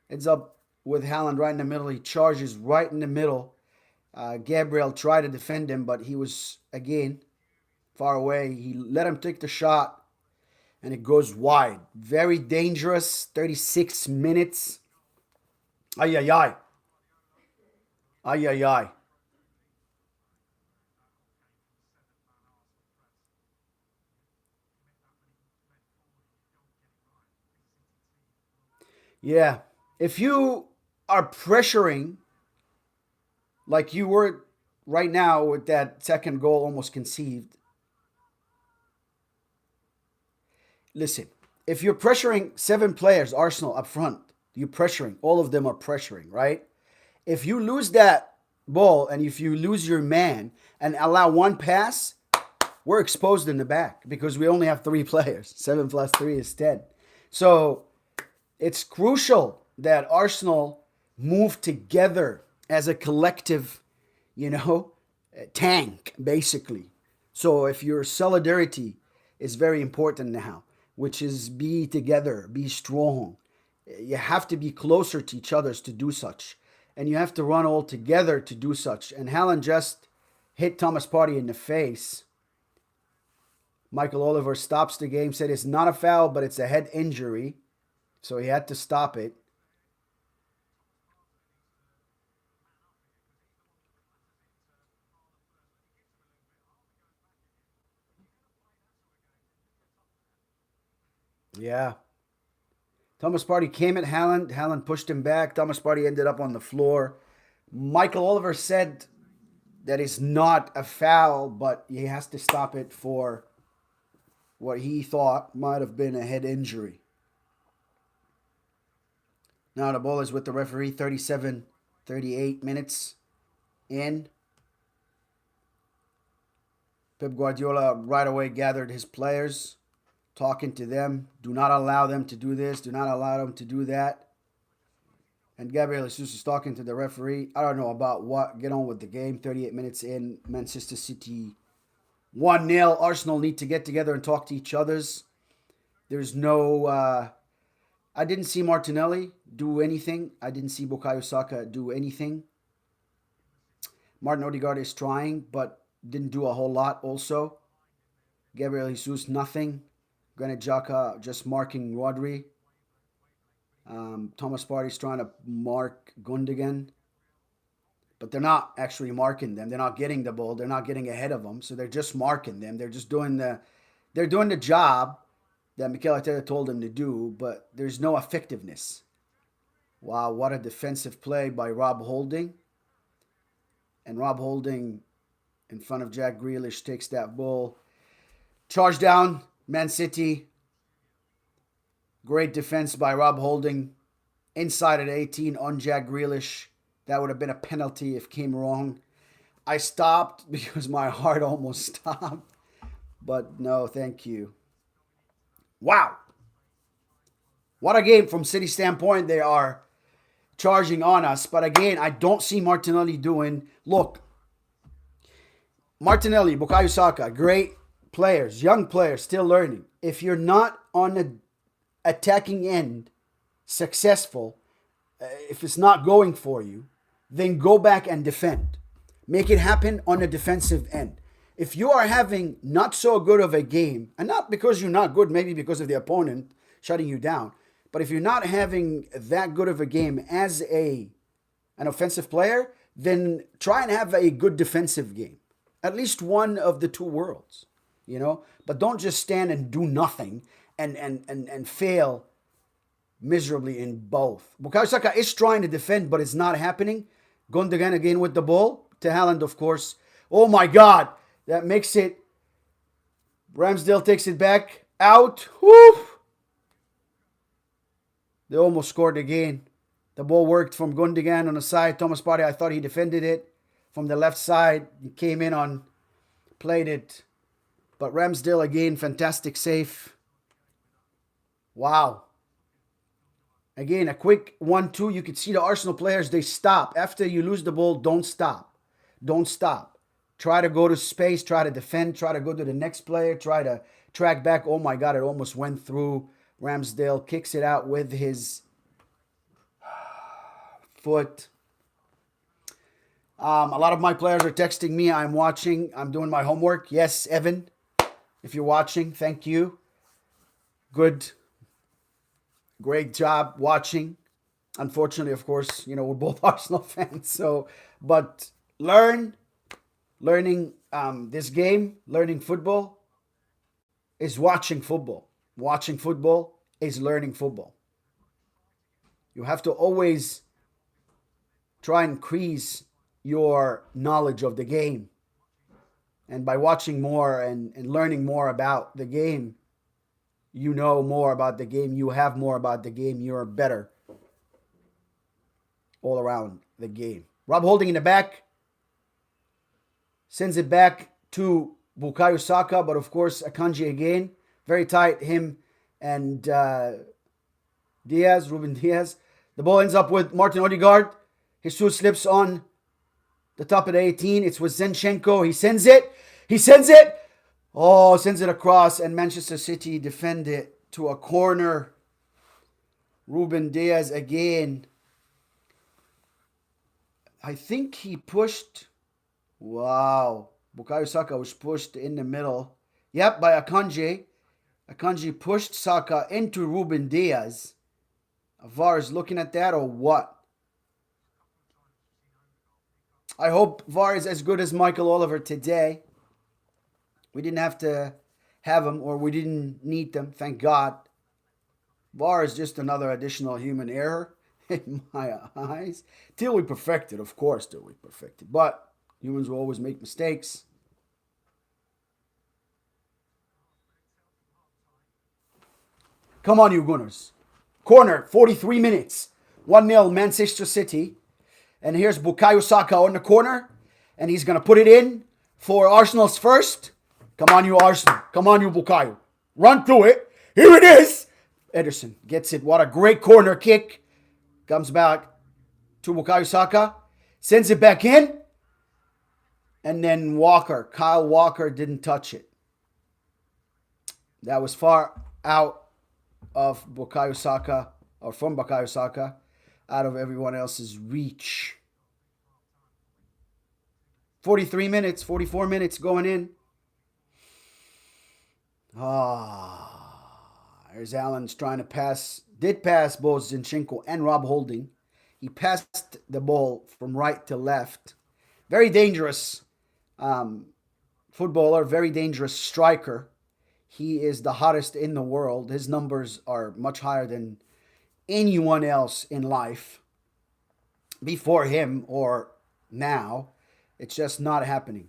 Ends up with Haaland right in the middle. He charges right in the middle. Gabriel tried to defend him, but he was, again, far away. He let him take the shot, and it goes wide. Very dangerous. 36 minutes. Ay, ay, ay. Ay, ay, ay. Yeah. If you are pressuring like you were right now with that second goal almost conceived, listen, if you're pressuring 7 players, Arsenal up front, you're pressuring. All of them are pressuring, right? If you lose that ball and if you lose your man and allow one pass, we're exposed in the back because we only have 3 players. 7 plus 3 is 10. So it's crucial that Arsenal move together as a collective, tank, basically. So if your solidarity is very important now, which is be together, be strong. You have to be closer to each other to do such. And you have to run all together to do such. And Haaland just hit Thomas Partey in the face. Michael Oliver stops the game, said it's not a foul, but it's a head injury. So he had to stop it. Yeah. Thomas Partey came at Haaland. Haaland pushed him back. Thomas Partey ended up on the floor. Michael Oliver said that it's not a foul, but he has to stop it for what he thought might have been a head injury. Now the ball is with the referee. 37, 38 minutes in. Pep Guardiola right away gathered his players, talking to them. Do not allow them to do this. Do not allow them to do that. And Gabriel Jesus is talking to the referee. I don't know about what. Get on with the game. 38 minutes in. Manchester City 1-0. Arsenal need to get together and talk to each others. There's no... I didn't see Martinelli do anything. I didn't see Bukayo Saka do anything. Martin Odegaard is trying, but didn't do a whole lot also. Gabriel Jesus, nothing. Granit Xhaka just marking Rodri. Thomas Partey's trying to mark Gundogan. But they're not actually marking them. They're not getting the ball. They're not getting ahead of them. So they're just marking them. They're just doing the job that Mikel Arteta told them to do, but there's no effectiveness. Wow, what a defensive play by Rob Holding. And Rob Holding, in front of Jack Grealish, takes that ball. Charge down, Man City. Great defense by Rob Holding. Inside at 18 on Jack Grealish. That would have been a penalty if it came wrong. I stopped because my heart almost stopped. But no, thank you. Wow. What a game from City standpoint. They are charging on us. But again, I don't see Martinelli doing... Look, Martinelli, Bukayo Saka, great players, young players, still learning. If you're not on the attacking end successful, if it's not going for you, then go back and defend. Make it happen on the defensive end. If you are having not so good of a game, and not because you're not good, maybe because of the opponent shutting you down, but if you're not having that good of a game as an offensive player, then try and have a good defensive game. At least one of the two worlds, But don't just stand and do nothing and fail miserably in both. Bukayo Saka is trying to defend, but it's not happening. Gundogan again with the ball to Haaland, of course. Oh my God, that makes it. Ramsdale takes it back out. Woo! They almost scored again. The ball worked from Gundogan on the side. Thomas Partey, I thought he defended it from the left side. He came in on, played it. But Ramsdale again, fantastic save. Wow. Again, a quick 1-2. You could see the Arsenal players, they stop. After you lose the ball, don't stop. Don't stop. Try to go to space. Try to defend. Try to go to the next player. Try to track back. Oh my God, it almost went through. Ramsdale kicks it out with his foot. A lot of my players are texting me. I'm watching. I'm doing my homework. Yes, Evan, if you're watching, thank you. Good. Great job watching. Unfortunately, of course, you know, we're both Arsenal fans. So, but learning this game, learning football is watching football. Watching football is learning football. You have to always try and increase your knowledge of the game. And by watching more and learning more about the game, you know more about the game, you have more about the game, you're better all around the game. Rob Holding in the back, sends it back to Bukayo Saka, but of course Akanji again, very tight, him and Ruben Diaz. The ball ends up with Martin Odegaard. Jesus slips on the top of the 18. It's with Zinchenko. He sends it. Oh, sends it across, and Manchester City defend it to a corner. Ruben Diaz again. I think he pushed. Wow. Bukayo Saka was pushed in the middle. Yep, by Akanji. Akanji pushed Saka into Ruben Diaz. VAR is looking at that or what? I hope VAR is as good as Michael Oliver today. We didn't have to have them, or we didn't need them, thank God. VAR is just another additional human error in my eyes. Till we perfect it, of course, till we perfect it. But humans will always make mistakes. Come on, you Gunners. Corner, 43 minutes. 1-0 Manchester City. And here's Bukayo Saka on the corner. And he's going to put it in for Arsenal's first. Come on, you Arsenal. Come on, you Bukayo. Run through it. Here it is. Ederson gets it. What a great corner kick. Comes back to Bukayo Saka. Sends it back in. And then Kyle Walker didn't touch it. That was far out of Bukayo Saka, or from Bukayo Saka, out of everyone else's reach. 43 minutes, 44 minutes going in. There's Allen's trying to pass. Did pass both Zinchenko and Rob Holding. He passed the ball from right to left. Very dangerous footballer, very dangerous striker. He is the hottest in the world. His numbers are much higher than anyone else in life before him or now. It's just not happening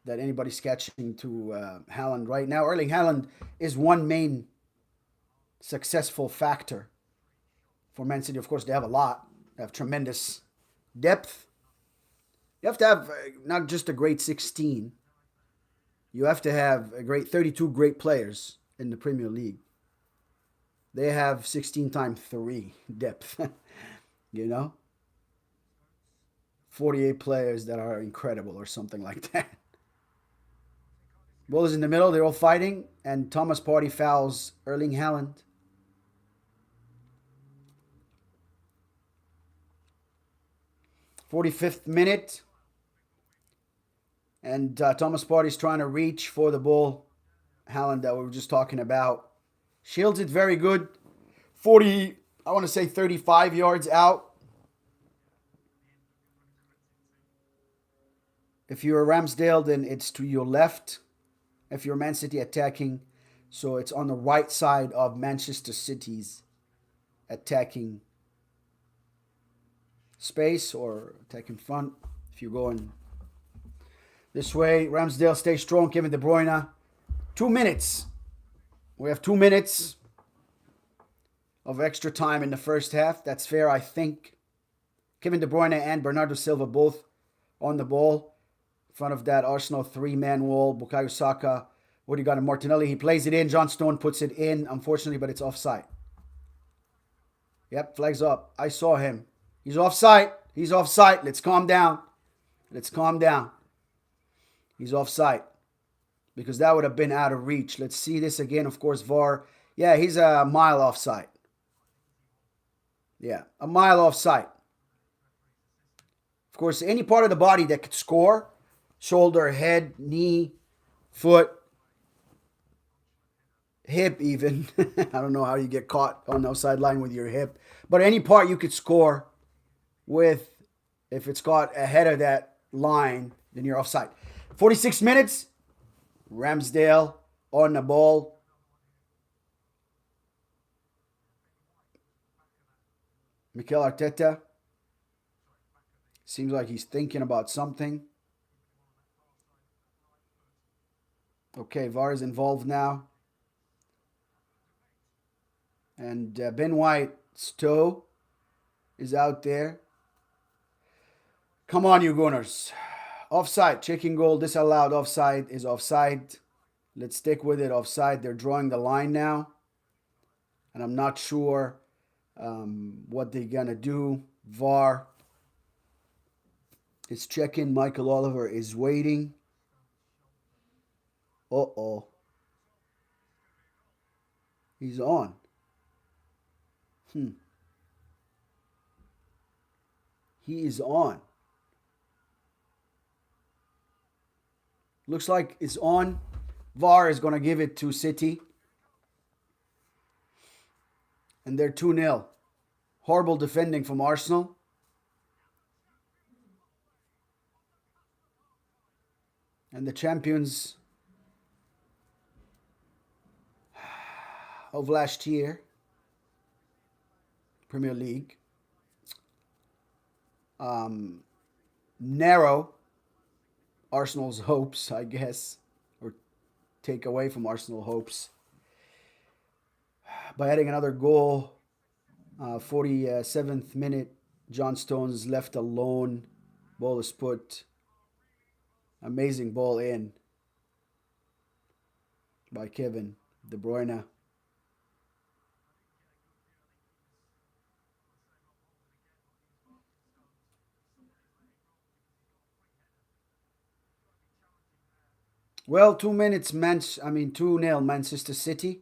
that anybody's catching to Haaland right now. Erling Haaland is one main successful factor for Man City. Of course, they have a lot. They have tremendous depth. You have to have not just a great 16. You have to have a great 32 great players in the Premier League. They have 16 times 3 depth. You know? 48 players that are incredible or something like that. Ball is in the middle. They're all fighting. And Thomas Partey fouls Erling Haaland. '45th minute. And Thomas Partey's trying to reach for the ball. Haaland that we were just talking about. Shields it very good. 35 yards out. If you're Ramsdale, then it's to your left. If you're Man City attacking, so it's on the right side of Manchester City's attacking space or attacking front. If you're going this way, Ramsdale stays strong. Kevin De Bruyne. 2 minutes. We have 2 minutes of extra time in the first half. That's fair, I think. Kevin De Bruyne and Bernardo Silva both on the ball. In front of that Arsenal 3-man wall. Bukayo Saka, Odegaard and Martinelli. He plays it in. John Stone puts it in, unfortunately, but it's offside. Yep, flags up. I saw him. He's offside. He's offside. Let's calm down. Let's calm down. He's offside. Because that would have been out of reach. Let's see this again. Of course, VAR. Yeah, he's a mile offside. Yeah, a mile offside. Of course, any part of the body that could score, shoulder, head, knee, foot, hip even. I don't know how you get caught on the outside line with your hip. But any part you could score with, if it's caught ahead of that line, then you're offside. 46 minutes. Ramsdale on the ball. Mikel Arteta. Seems like he's thinking about something. Okay, VAR is involved now. And Ben White's toe is out there. Come on, you Gunners. Offside. Checking goal disallowed. Offside is offside. Let's stick with it. Offside. They're drawing the line now. And I'm not sure what they're going to do. VAR is checking. Michael Oliver is waiting. Uh-oh. He's on. He is on. Looks like it's on. VAR is going to give it to City. And they're 2-0. Horrible defending from Arsenal. And the champions of last year, Premier League, narrow Arsenal's hopes, I guess, or take away from Arsenal hopes by adding another goal. 47th minute, John Stones left alone. Ball is put. Amazing ball in by Kevin De Bruyne. Well, 2 minutes, 2-0 Manchester City.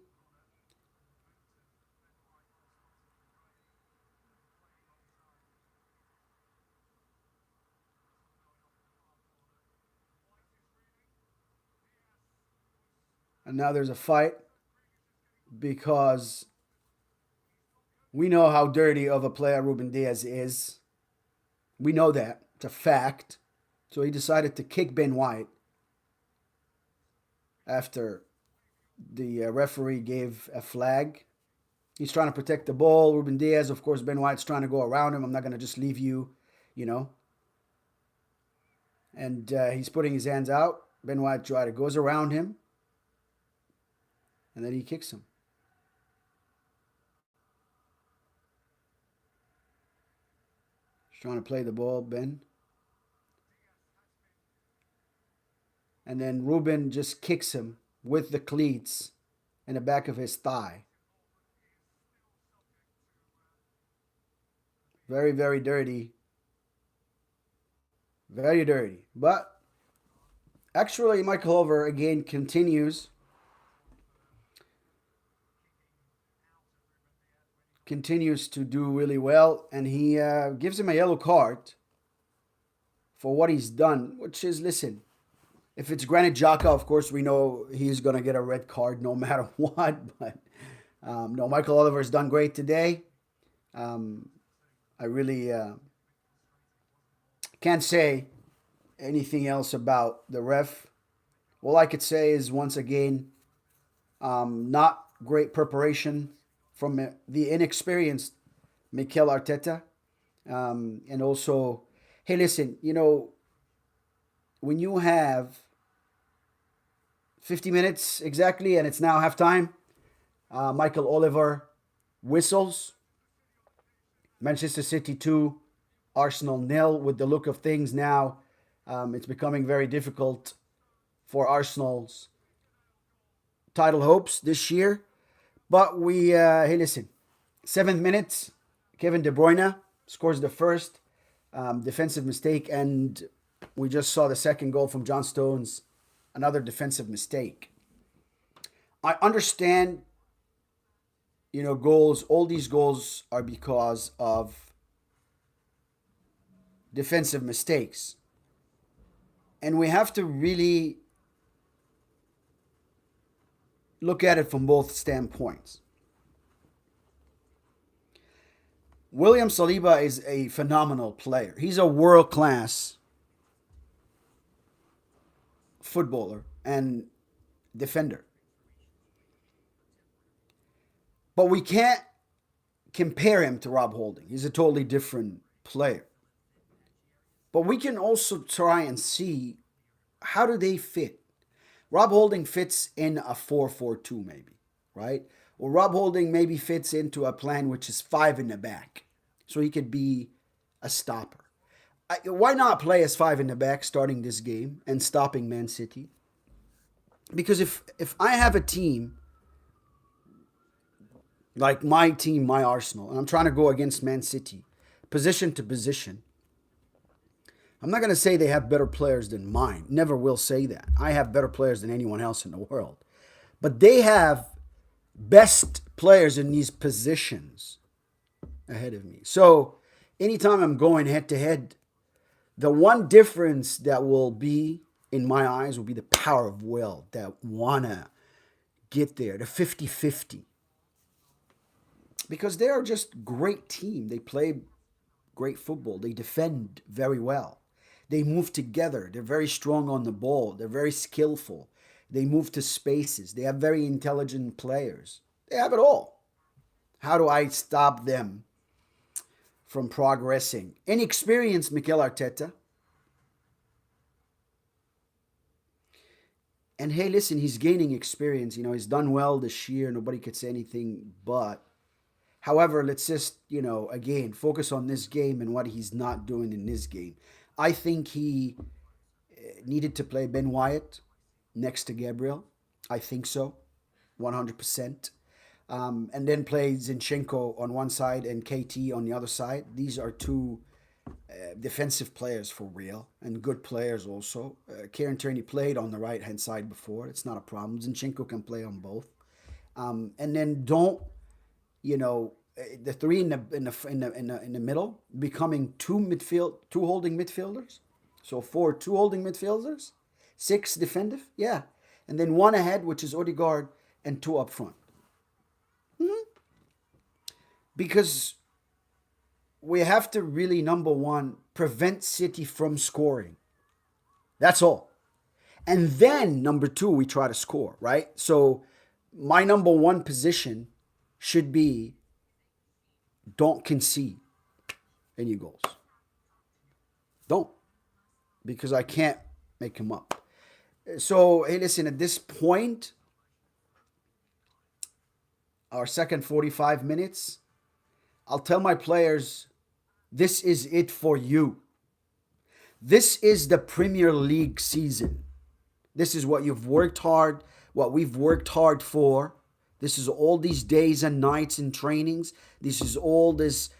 And now there's a fight because we know how dirty of a player Ruben Diaz is. We know that. It's a fact. So he decided to kick Ben White after the referee gave a flag. He's trying to protect the ball. Ruben Diaz, of course, Ben White's trying to go around him. I'm not going to just leave you, And he's putting his hands out. Ben White goes around him. And then he kicks him. He's trying to play the ball, Ben. And then Ruben just kicks him with the cleats in the back of his thigh. Very, very dirty. Very dirty. But actually, Michael Oliver again continues to do really well, and he gives him a yellow card for what he's done, which is, listen, if it's Granit Xhaka, of course, we know he's going to get a red card no matter what, but no, Michael Oliver's done great today. I really can't say anything else about the ref. All I could say is, once again, not great preparation from the inexperienced Mikel Arteta. And also, hey, listen, when you have 50 minutes exactly and it's now halftime, Michael Oliver whistles. Manchester City 2, Arsenal nil. With the look of things now, it's becoming very difficult for Arsenal's title hopes this year. But hey, listen, 7th minute, Kevin De Bruyne scores the first defensive mistake, and we just saw the second goal from John Stones, another defensive mistake. I understand, goals, all these goals are because of defensive mistakes. And we have to really look at it from both standpoints. William Saliba is a phenomenal player. He's a world-class footballer and defender. But we can't compare him to Rob Holding. He's a totally different player. But we can also try and see, how do they fit? Rob Holding fits in a 4-4-2 maybe, right? Or Rob Holding maybe fits into a plan which is 5 in the back. So he could be a stopper. Why not play as 5 in the back starting this game and stopping Man City? Because if I have a team like my team, my Arsenal, and I'm trying to go against Man City, position to position, I'm not going to say they have better players than mine. Never will say that. I have better players than anyone else in the world. But they have best players in these positions ahead of me. So anytime I'm going head to head, the one difference that will be, in my eyes, will be the power of will that want to get there, the 50-50. Because they are just great team. They play great football. They defend very well. They move together. They're very strong on the ball. They're very skillful. They move to spaces. They have very intelligent players. They have it all. How do I stop them from progressing? Inexperienced Mikel Arteta. And hey, listen, he's gaining experience. He's done well this year. Nobody could say anything but. However, let's just, again, focus on this game and what he's not doing in this game. I think he needed to play Ben Wyatt next to Gabriel. I think so, 100%. And then play Zinchenko on one side and KT on the other side. These are two defensive players for real and good players also. Kieran Tierney played on the right-hand side before. It's not a problem. Zinchenko can play on both. And then don't, the three in the middle becoming two holding midfielders. So 2 holding midfielders, 6 defensive, yeah, and then 1 ahead, which is Odegaard, and 2 up front. Because we have to really, number one, prevent City from scoring. That's all. And then number 2, we try to score, right? So my number 1 position should be, don't concede any goals. Don't. Because I can't make them up. So, hey, listen, at this point, our second 45 minutes, I'll tell my players, this is it for you. This is the Premier League season. This is what you've worked hard, what we've worked hard for. This is all these days and nights and trainings. This is all this,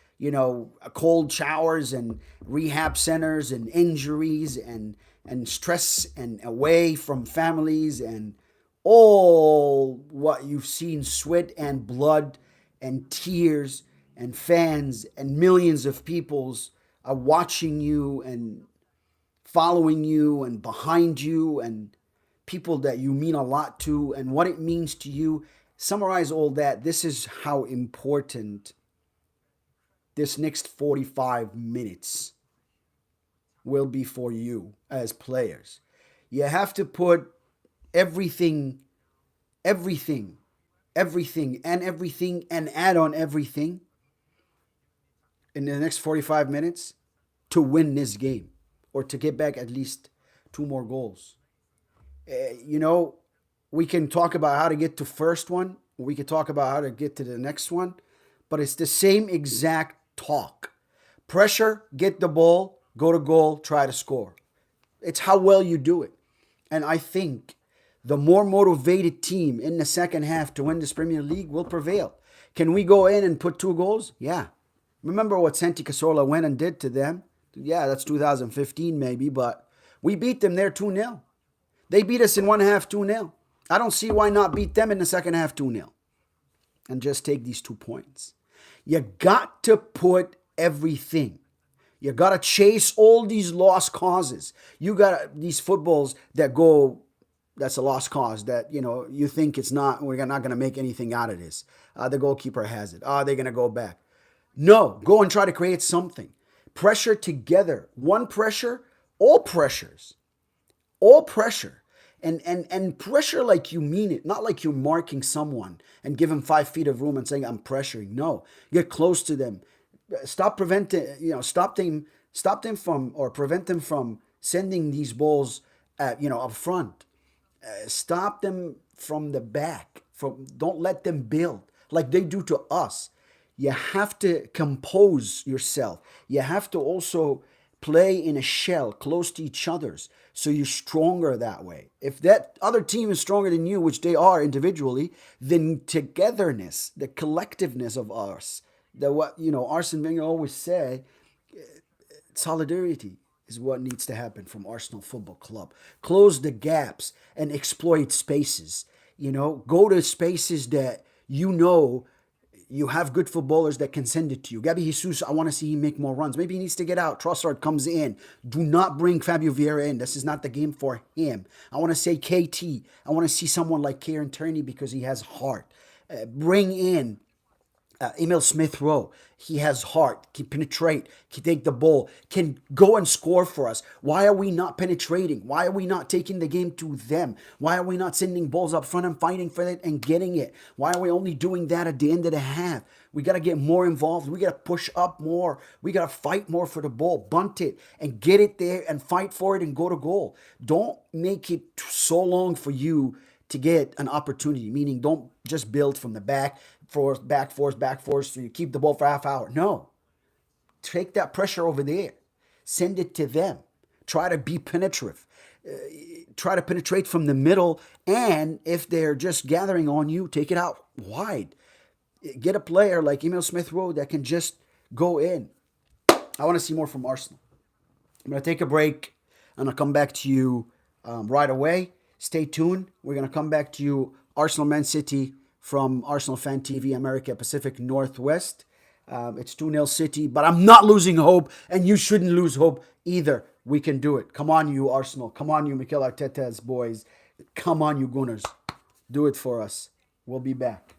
cold showers and rehab centers and injuries and stress and away from families and all what you've seen, sweat and blood and tears and fans and millions of peoples are watching you and following you and behind you and people that you mean a lot to and what it means to you. Summarize all that. This is how important this next 45 minutes will be for you as players. You have to put everything, and add on everything in the next 45 minutes to win this game or to get back at least two more goals. You know, we can talk about how to get to first one. We can talk about how to get to the next one, but it's the same exact talk. Pressure, get the ball, go to goal, try to score. It's how well you do it. And I think the more motivated team in the second half to win this Premier League will prevail. Can we go in and put two goals? Yeah. Remember what Santi Cazorla went and did to them? Yeah, that's 2015 maybe, but we beat them there 2-0. They beat us in one half 2-0. I don't see why not beat them in the second half 2-0 and just take these 2 points. You got to put everything. You got to chase all these lost causes. You got these footballs that go, that's a lost cause that, you think it's not, we're not going to make anything out of this. The goalkeeper has it. They're going to go back. No, go and try to create something. Pressure together. One pressure, all pressures. All pressure. And pressure like you mean it, not like you're marking someone and give them 5 feet of room and saying, I'm pressuring. No, get close to them. Stop them from, or prevent them from sending these balls up front. Stop them from the back. Don't let them build like they do to us. You have to compose yourself. You have to also play in a shell close to each other's so you're stronger that way. If that other team is stronger than you, which they are individually, then togetherness, the collectiveness of us, Arsene Wenger always say, solidarity is what needs to happen from Arsenal Football Club. Close the gaps and exploit spaces. Go to spaces that you have good footballers that can send it to you. Gabby Jesus, I want to see him make more runs. Maybe he needs to get out. Trossard comes in. Do not bring Fabio Vieira in. This is not the game for him. I want to say KT. I want to see someone like Kieran Tierney because he has heart. Bring in Emil Smith Rowe. He has heart, can penetrate, can take the ball, can go and score for us. Why are we not penetrating? Why are we not taking the game to them? Why are we not sending balls up front and fighting for it and getting it? Why are we only doing that at the end of the half? We got to get more involved. We got to push up more. We got to fight more for the ball, bunt it and get it there and fight for it and go to goal. Don't make it so long for you to get an opportunity, meaning don't just build from the back force, so you keep the ball for half hour. No. Take that pressure over there. Send it to them. Try to be penetrative. Try to penetrate from the middle, and if they're just gathering on you, take it out wide. Get a player like Emil Smith Rowe that can just go in. I want to see more from Arsenal. I'm going to take a break, and I'll come back to you right away. Stay tuned. We're going to come back to you, Arsenal Man City, from Arsenal FanTV America, Pacific Northwest. It's 2-0 City, but I'm not losing hope, and you shouldn't lose hope either. We can do it. Come on, you Arsenal. Come on, you Mikel Arteta's boys. Come on, you Gunners. Do it for us. We'll be back.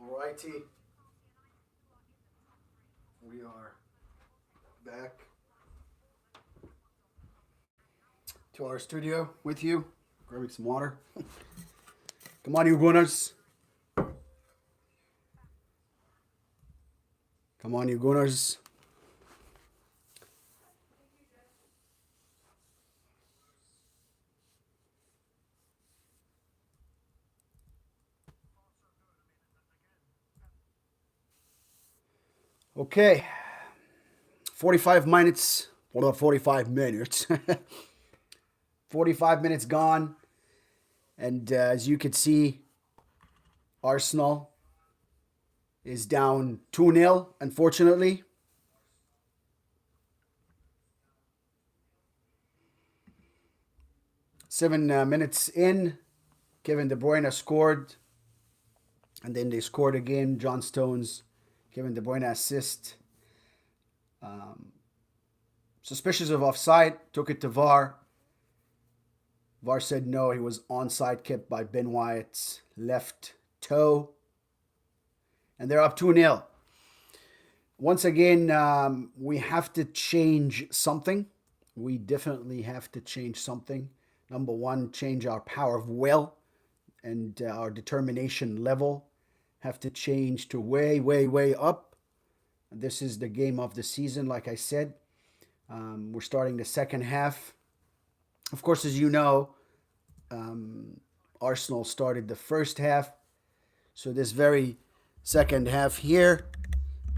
Alrighty. We are back to our studio with you. Grabbing some water. Come on, you Gunners. Come on, you Gunners. Okay. 45 minutes. What about 45 minutes? 45 minutes gone. And as you can see, Arsenal is down 2-0, unfortunately. Seven minutes in, Kevin De Bruyne scored. And then they scored again. John Stones, Kevin De Bruyne assist. Suspicious of offside, took it to VAR. VAR said no, he was onside, kept by Ben Wyatt's left toe. And they're up 2-0. Once again, we have to change something. We definitely have to change something. Number one, change our power of will and our determination level. Have to change to way, way, way up. This is the game of the season, like I said. We're starting the second half. Of course, as you know, Arsenal started the first half. So this very second half here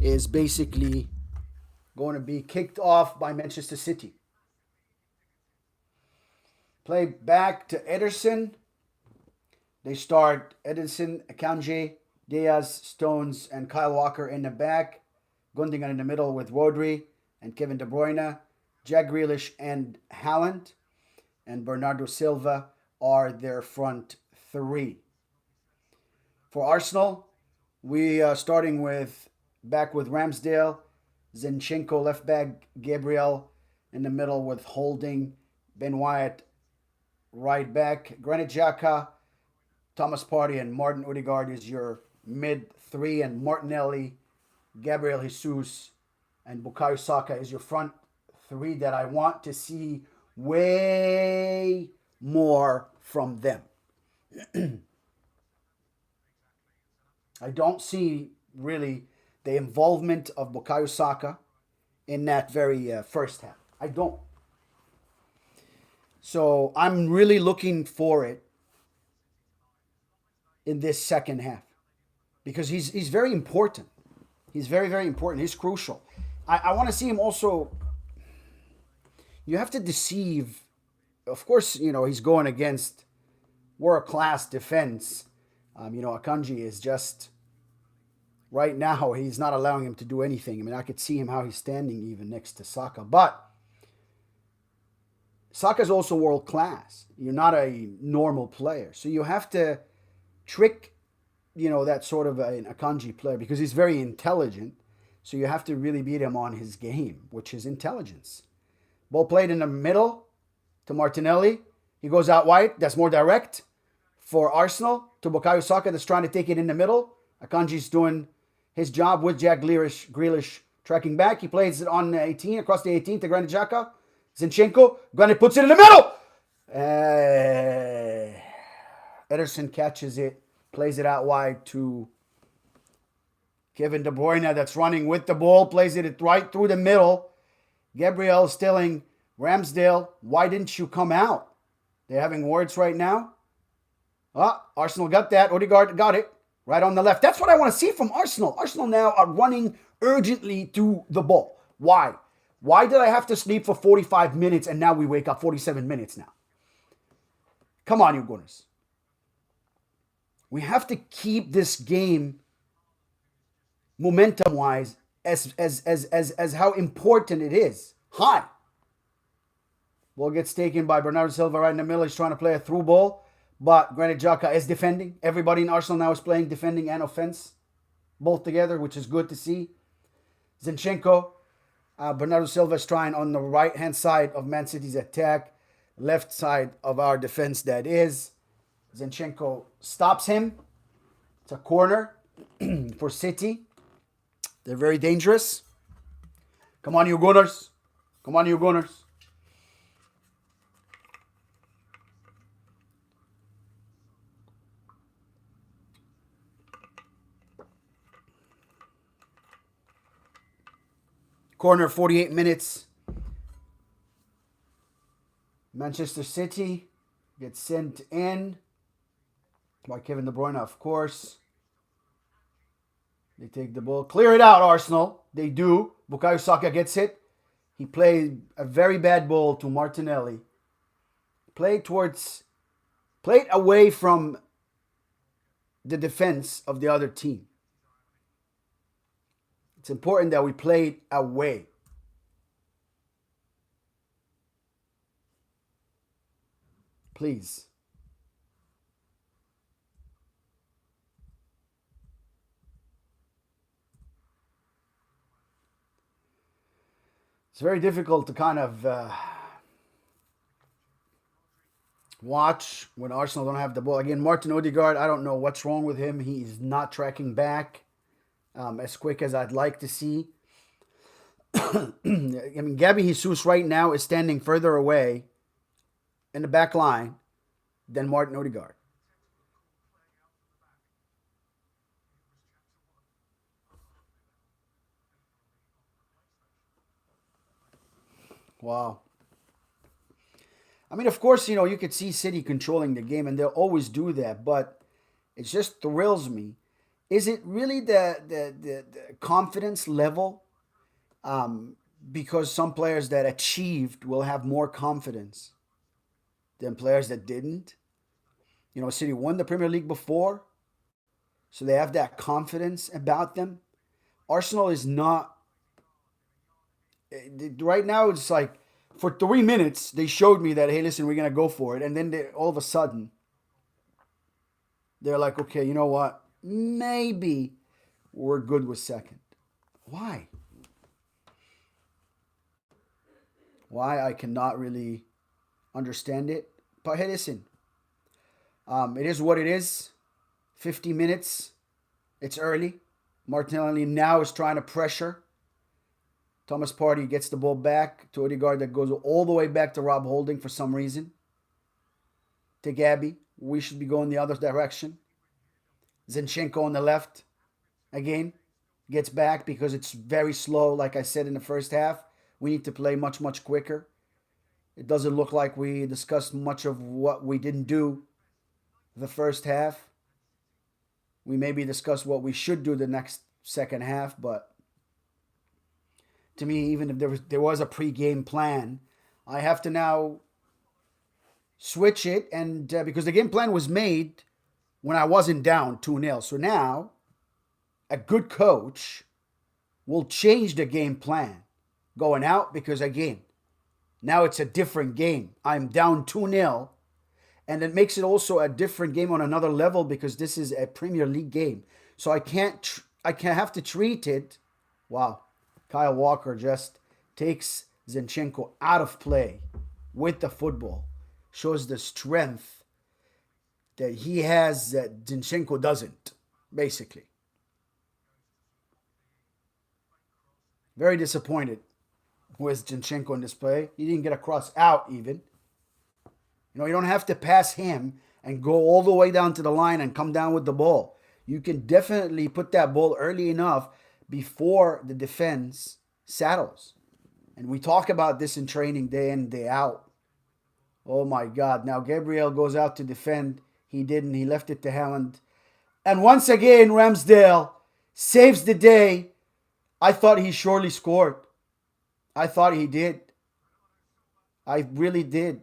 is basically going to be kicked off by Manchester City. Play back to Ederson. They start Ederson, Akanji, Diaz, Stones, and Kyle Walker in the back. Gundogan in the middle with Rodri and Kevin De Bruyne. Jack Grealish and Haaland and Bernardo Silva are their front three. For Arsenal, we are starting back with Ramsdale, Zinchenko left back, Gabriel in the middle with Holding, Ben Wyatt right back, Granit Xhaka, Thomas Partey, and Martin Odegaard is your mid three, and Martinelli, Gabriel Jesus, and Bukayo Saka is your front three that I want to see way more from them. I don't see really the involvement of Bukayo Saka in that very first half. I don't. So I'm really looking for it in this second half because he's very important. He's very, very important. He's crucial. I want to see him also. You have to deceive. Of course, he's going against world-class defense. Akanji is just, right now, he's not allowing him to do anything. I mean, I could see him how he's standing even next to Saka. But Saka's also world-class. You're not a normal player. So you have to trick, that sort of an Akanji player because he's very intelligent. So you have to really beat him on his game, which is intelligence. Ball played in the middle to Martinelli. He goes out wide. That's more direct for Arsenal to Bukayo Saka that's trying to take it in the middle. Akanji's doing his job with Jack Grealish tracking back. He plays it on 18, across the 18 to Granit Xhaka. Zinchenko. Granit puts it in the middle. Ederson catches it, plays it out wide to Kevin De Bruyne that's running with the ball, plays it right through the middle. Gabriel telling Ramsdale, why didn't you come out? They're having words right now. Arsenal got that. Odegaard got it right on the left. That's what I want to see from Arsenal. Arsenal now are running urgently to the ball. Why? Why did I have to sleep for 45 minutes and now we wake up 47 minutes now? Come on, you Gunners. We have to keep this game momentum-wise as how important it is. High. Ball gets taken by Bernardo Silva right in the middle. He's trying to play a through ball, but Granit Xhaka is defending. Everybody in Arsenal now is playing defending and offense, both together, which is good to see. Zinchenko, Bernardo Silva is trying on the right-hand side of Man City's attack, left side of our defense that is. Zinchenko stops him. It's a corner. for City. They're very dangerous. Come on, you Gunners. Come on, you Gunners. Corner, 48 minutes. Manchester City gets sent in by Kevin De Bruyne, of course. They take the ball. Clear it out, Arsenal. They do. Bukayo Saka gets it. He played a very bad ball to Martinelli. Played away from the defense of the other team. It's important that we play it away. Please. It's very difficult to kind of watch when Arsenal don't have the ball. Again, Martin Odegaard, I don't know what's wrong with him. He is not tracking back as quick as I'd like to see. I mean, Gabby Jesus right now is standing further away in the back line than Martin Odegaard. Wow. I mean, of course, you could see City controlling the game, and they'll always do that, but it just thrills me. Is it really the confidence level? Because some players that achieved will have more confidence than players that didn't. City won the Premier League before, so they have that confidence about them. Arsenal is not. Right now, it's like for 3 minutes, they showed me that, hey, listen, we're going to go for it. And then all of a sudden, they're like, okay, you know what? Maybe we're good with second. Why? Why? I cannot really understand it. But hey, listen, it is what it is. 50 minutes. It's early. Martinelli now is trying to pressure. Thomas Partey gets the ball back to Odegaard that goes all the way back to Rob Holding for some reason. To Gabby. We should be going the other direction. Zinchenko on the left. Again. Gets back because it's very slow. Like I said in the first half. We need to play much, much quicker. It doesn't look like we discussed much of what we didn't do the first half. We maybe discussed what we should do the next second half, but to me, even if there was a pre-game plan, I have to now switch it, and because the game plan was made when I wasn't down 2-0. So now, a good coach will change the game plan going out because, again, now it's a different game. I'm down 2-0, and it makes it also a different game on another level because this is a Premier League game. So I can't have to treat it. Wow. Kyle Walker just takes Zinchenko out of play with the football. Shows the strength that he has that Zinchenko doesn't, basically. Very disappointed with Zinchenko in this play. He didn't get a cross out even. You don't have to pass him and go all the way down to the line and come down with the ball. You can definitely put that ball early enough before the defense saddles. And we talk about this in training day in, day out. Oh my God. Now Gabriel goes out to defend. He didn't. He left it to Haaland. And once again, Ramsdale saves the day. I thought he surely scored. I thought he did. I really did.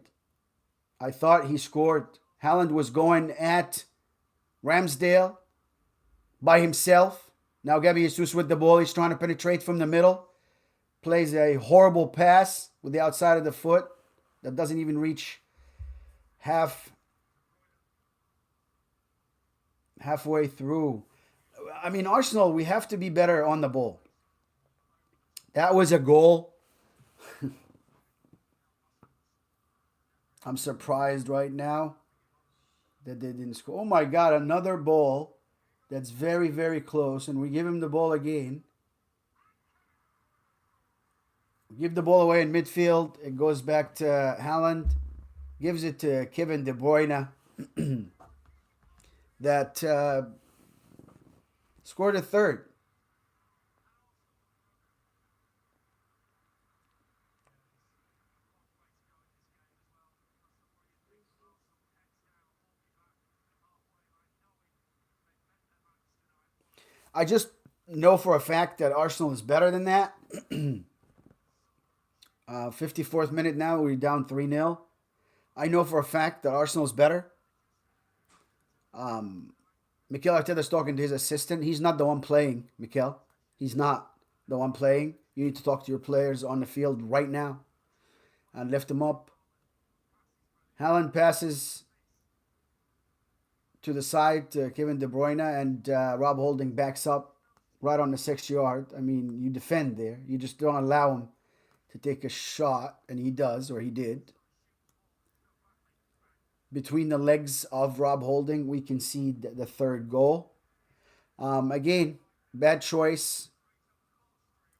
I thought he scored. Haaland was going at Ramsdale by himself. Now Gabby Jesus with the ball. He's trying to penetrate from the middle. Plays a horrible pass with the outside of the foot that doesn't even reach halfway through. I mean, Arsenal, we have to be better on the ball. That was a goal. I'm surprised right now that they didn't score. Oh my God, another ball That's very, very close. And we give him the ball again. We give the ball away in midfield. It goes back to Haaland. Gives it to Kevin De Bruyne. That scored a third. I just know for a fact that Arsenal is better than that. 54th minute now, we're down 3-0. I know for a fact that Arsenal is better. Um, Mikel Arteta's talking to his assistant. He's not the one playing, Mikel. He's not the one playing. You need to talk to your players on the field right now and lift them up. Haaland passes to the side to Kevin De Bruyne, and Rob Holding backs up right on the 6 yard. I mean, you defend there. You just don't allow him to take a shot, and he does, or he did. Between the legs of Rob Holding, we concede the third goal. Again, bad choice,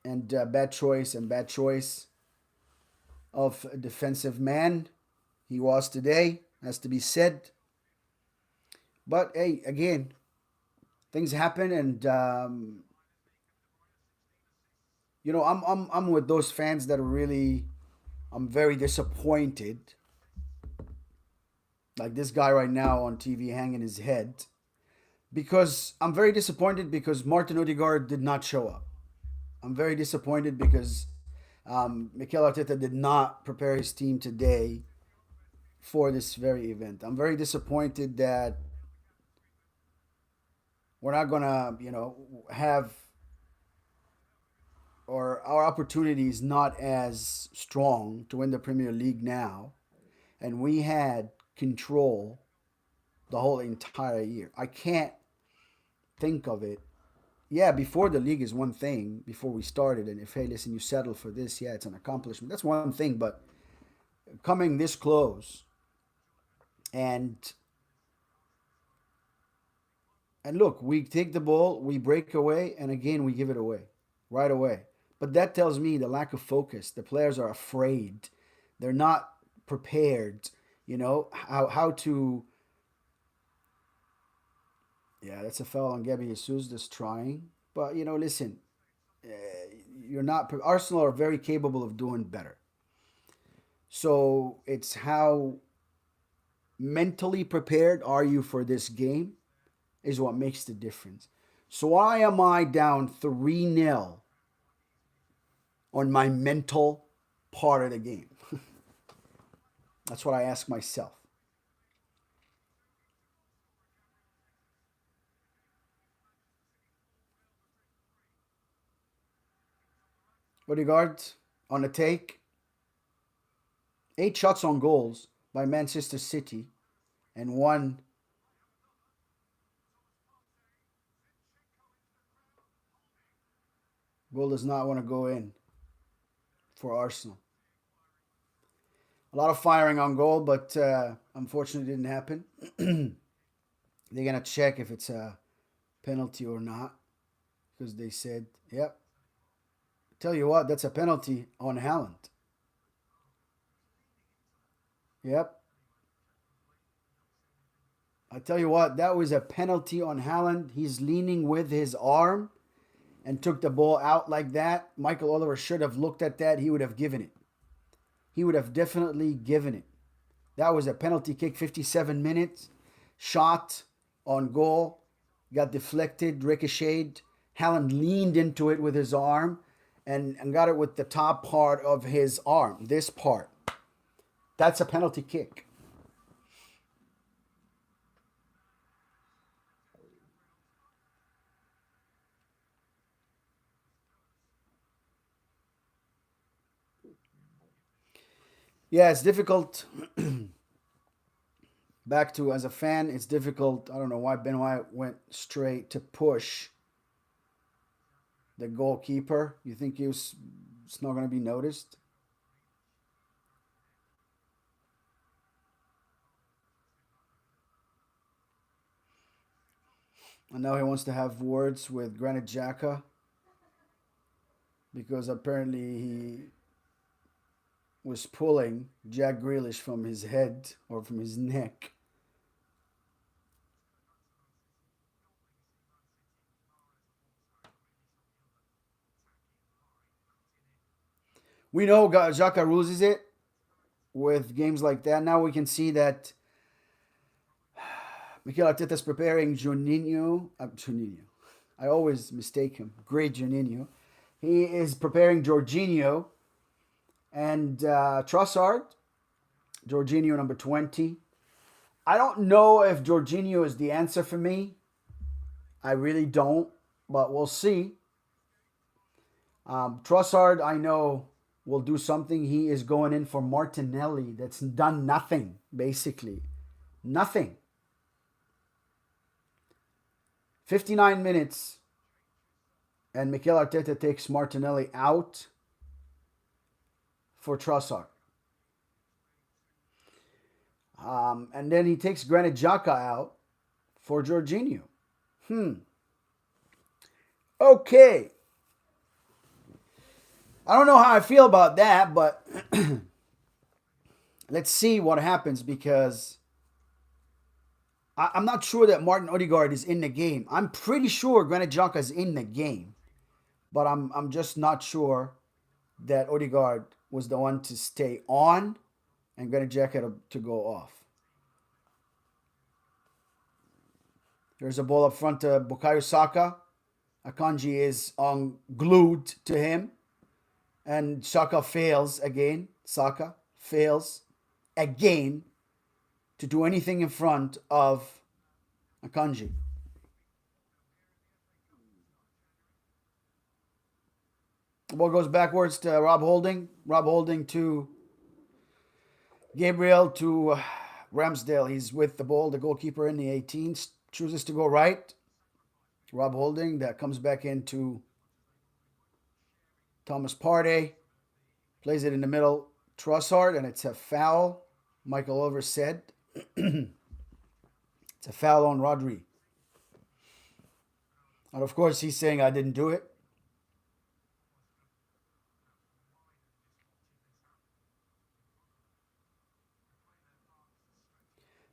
and bad choice, and bad choice of a defensive man. He was today, has to be said. But hey, again, things happen, and I'm with those fans that are really, I'm very disappointed. Like this guy right now on TV hanging his head, because I'm very disappointed because Martin Odegaard did not show up. I'm very disappointed because Mikel Arteta did not prepare his team today for this very event. I'm very disappointed that we're not gonna, have, or our opportunity is not as strong to win the Premier League now, and we had control the whole entire year. I can't think of it. Yeah, before the league is one thing, before we started, and if, hey, listen, you settle for this, yeah, it's an accomplishment. That's one thing, but coming this close and look, we take the ball, we break away, and again we give it away right away. But that tells me the lack of focus. The players are afraid. They're not prepared. How to. Yeah, that's a foul on Gabby Jesus just trying. But listen, uh, you're not. Arsenal are very capable of doing better. So it's how mentally prepared are you for this game is what makes the difference. So why am I down 3-0 on my mental part of the game? That's what I ask myself. Odegaard on the take. 8 shots on goals by Manchester City, and one goal does not want to go in for Arsenal. A lot of firing on goal, but unfortunately it didn't happen. They're going to check if it's a penalty or not because they said, yep. Tell you what, that's a penalty on Haaland. Yep. I tell you what, that was a penalty on Haaland. He's leaning with his arm and took the ball out like that. Michael Oliver should have looked at that. He would have given it. He would have definitely given it. That was a penalty kick, 57 minutes. Shot on goal. Got deflected, ricocheted. Haaland leaned into it with his arm and got it with the top part of his arm. This part. That's a penalty kick. Yeah, it's difficult. Back to as a fan, it's difficult. I don't know why Ben White went straight to push the goalkeeper. You think it's not going to be noticed? And now he wants to have words with Granit Xhaka because apparently he was pulling Jack Grealish from his head or from his neck. We know Xhaka loses it with games like that. Now we can see that Mikel Arteta is preparing Juninho. Juninho. I always mistake him. Great Juninho. He is preparing Jorginho and Trossard. Jorginho number 20. I don't know if Jorginho is the answer for me. I really don't, but we'll see. Trossard, I know, will do something. He is going in for Martinelli. That's done nothing, basically. Nothing. 59 minutes, and Mikel Arteta takes Martinelli out for Trossard. And then he takes Granit Xhaka out for Jorginho. Okay. I don't know how I feel about that, but let's see what happens because I'm not sure that Martin Odegaard is in the game. I'm pretty sure Granit Xhaka is in the game, but I'm just not sure that Odegaard was the one to stay on and Granit Xhaka to go off. There's a ball up front to Bukayo Saka. Akanji is glued to him. And Saka fails again. Saka fails again to do anything in front of Akanji. The ball goes backwards to Rob Holding. Rob Holding to Gabriel to Ramsdale. He's with the ball. The goalkeeper in the 18 chooses to go right. Rob Holding, that comes back into Thomas Partey. Plays it in the middle. Trossard, and it's a foul. Michael Oliver said. It's a foul on Rodri. And of course, he's saying, I didn't do it.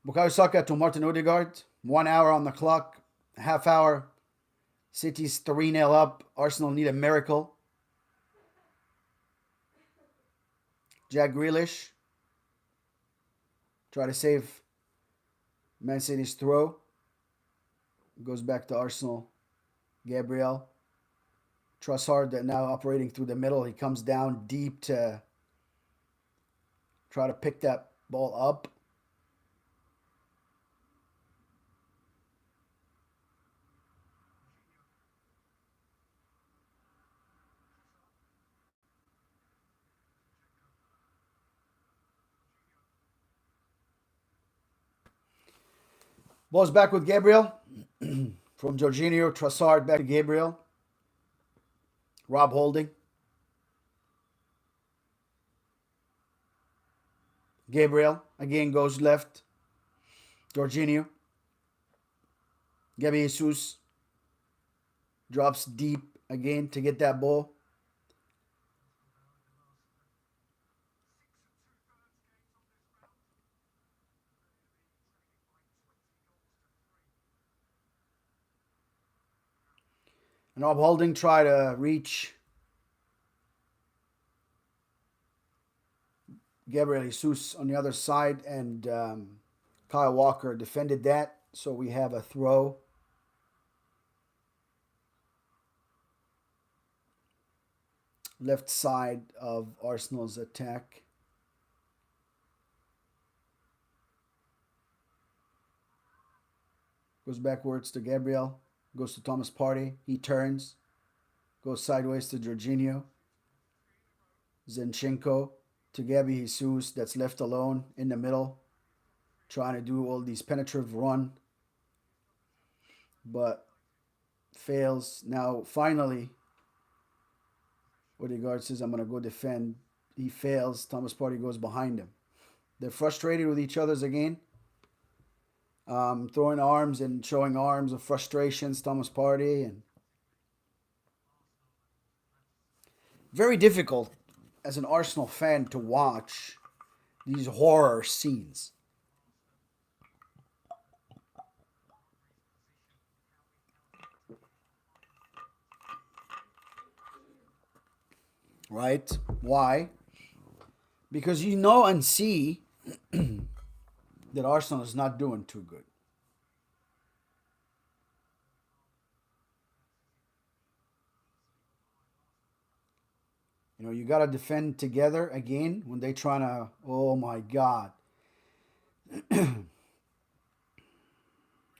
Bukayo Saka to Martin Odegaard. 1 hour on the clock. Half hour. City's 3-0 up. Arsenal need a miracle. Jack Grealish. Try to save Man City's throw. Goes back to Arsenal. Gabriel. Trossard that now operating through the middle. He comes down deep to try to pick that ball up. Ball's back with Gabriel. From Jorginho, Trossard back to Gabriel. Rob Holding. Gabriel again goes left. Jorginho. Gabi Jesus drops deep again to get that ball. And Rob Holding try to reach Gabriel Jesus on the other side, and Kyle Walker defended that. So we have a throw. Left side of Arsenal's attack. Goes backwards to Gabriel. Goes to Thomas Partey. He turns. Goes sideways to Jorginho. Zinchenko to Gabi Jesus. That's left alone in the middle. Trying to do all these penetrative run. But fails. Now, finally, Odegaard says, I'm going to go defend. He fails. Thomas Partey goes behind him. They're frustrated with each other again. throwing arms and showing arms of frustrations, Thomas Partey, and very difficult as an Arsenal fan to watch these horror scenes. Right? Why? Because you know and see that Arsenal is not doing too good. You know, you got to defend together again when they trying to, oh my God.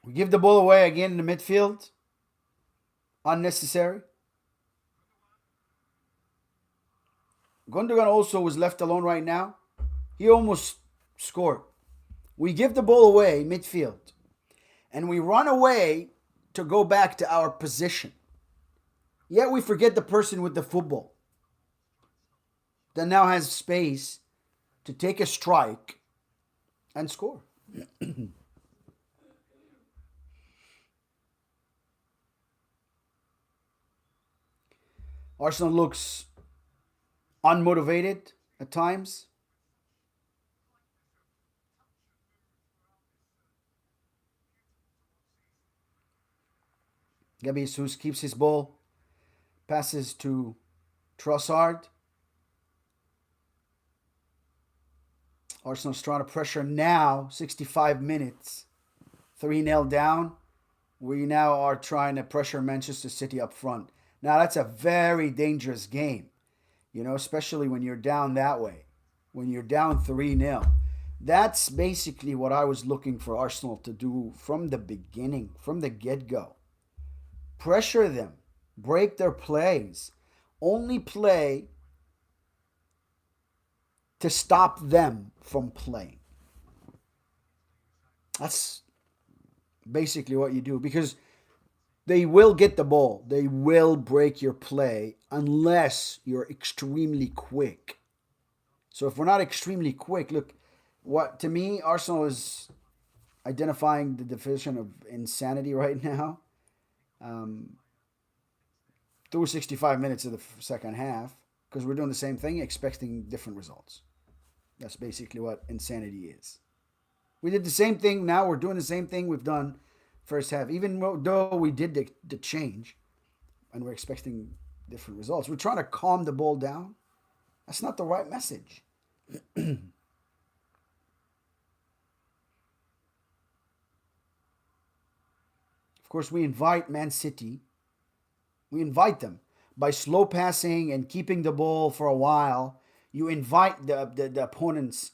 We give the ball away again in the midfield. Unnecessary. Gundogan also was left alone right now. He almost scored. We give the ball away midfield. And we run away to go back to our position. Yet we forget the person with the football that now has space to take a strike and score. Arsenal looks unmotivated at times. Gabi Jesus keeps his ball, passes to Trossard. Arsenal's trying to pressure now, 65 minutes, 3-0 down. We now are trying to pressure Manchester City up front. Now, that's a very dangerous game, you know, especially when you're down that way, when you're down 3-0. That's basically what I was looking for Arsenal to do from the beginning, from the get-go. Pressure them, break their plays, only play to stop them from playing. That's basically what you do, because they will get the ball. They will break your play unless you're extremely quick. So if we're not extremely quick, look, what to me, Arsenal is identifying the definition of insanity right now. Through 65 minutes of the second half, because we're doing the same thing, expecting different results. That's basically what insanity is. We did the same thing. Now we're doing the same thing we've done first half. Even though we did the change and we're expecting different results, we're trying to calm the ball down. That's not the right message. Of course, we invite Man City. We invite them by slow passing and keeping the ball for a while. You invite the opponents,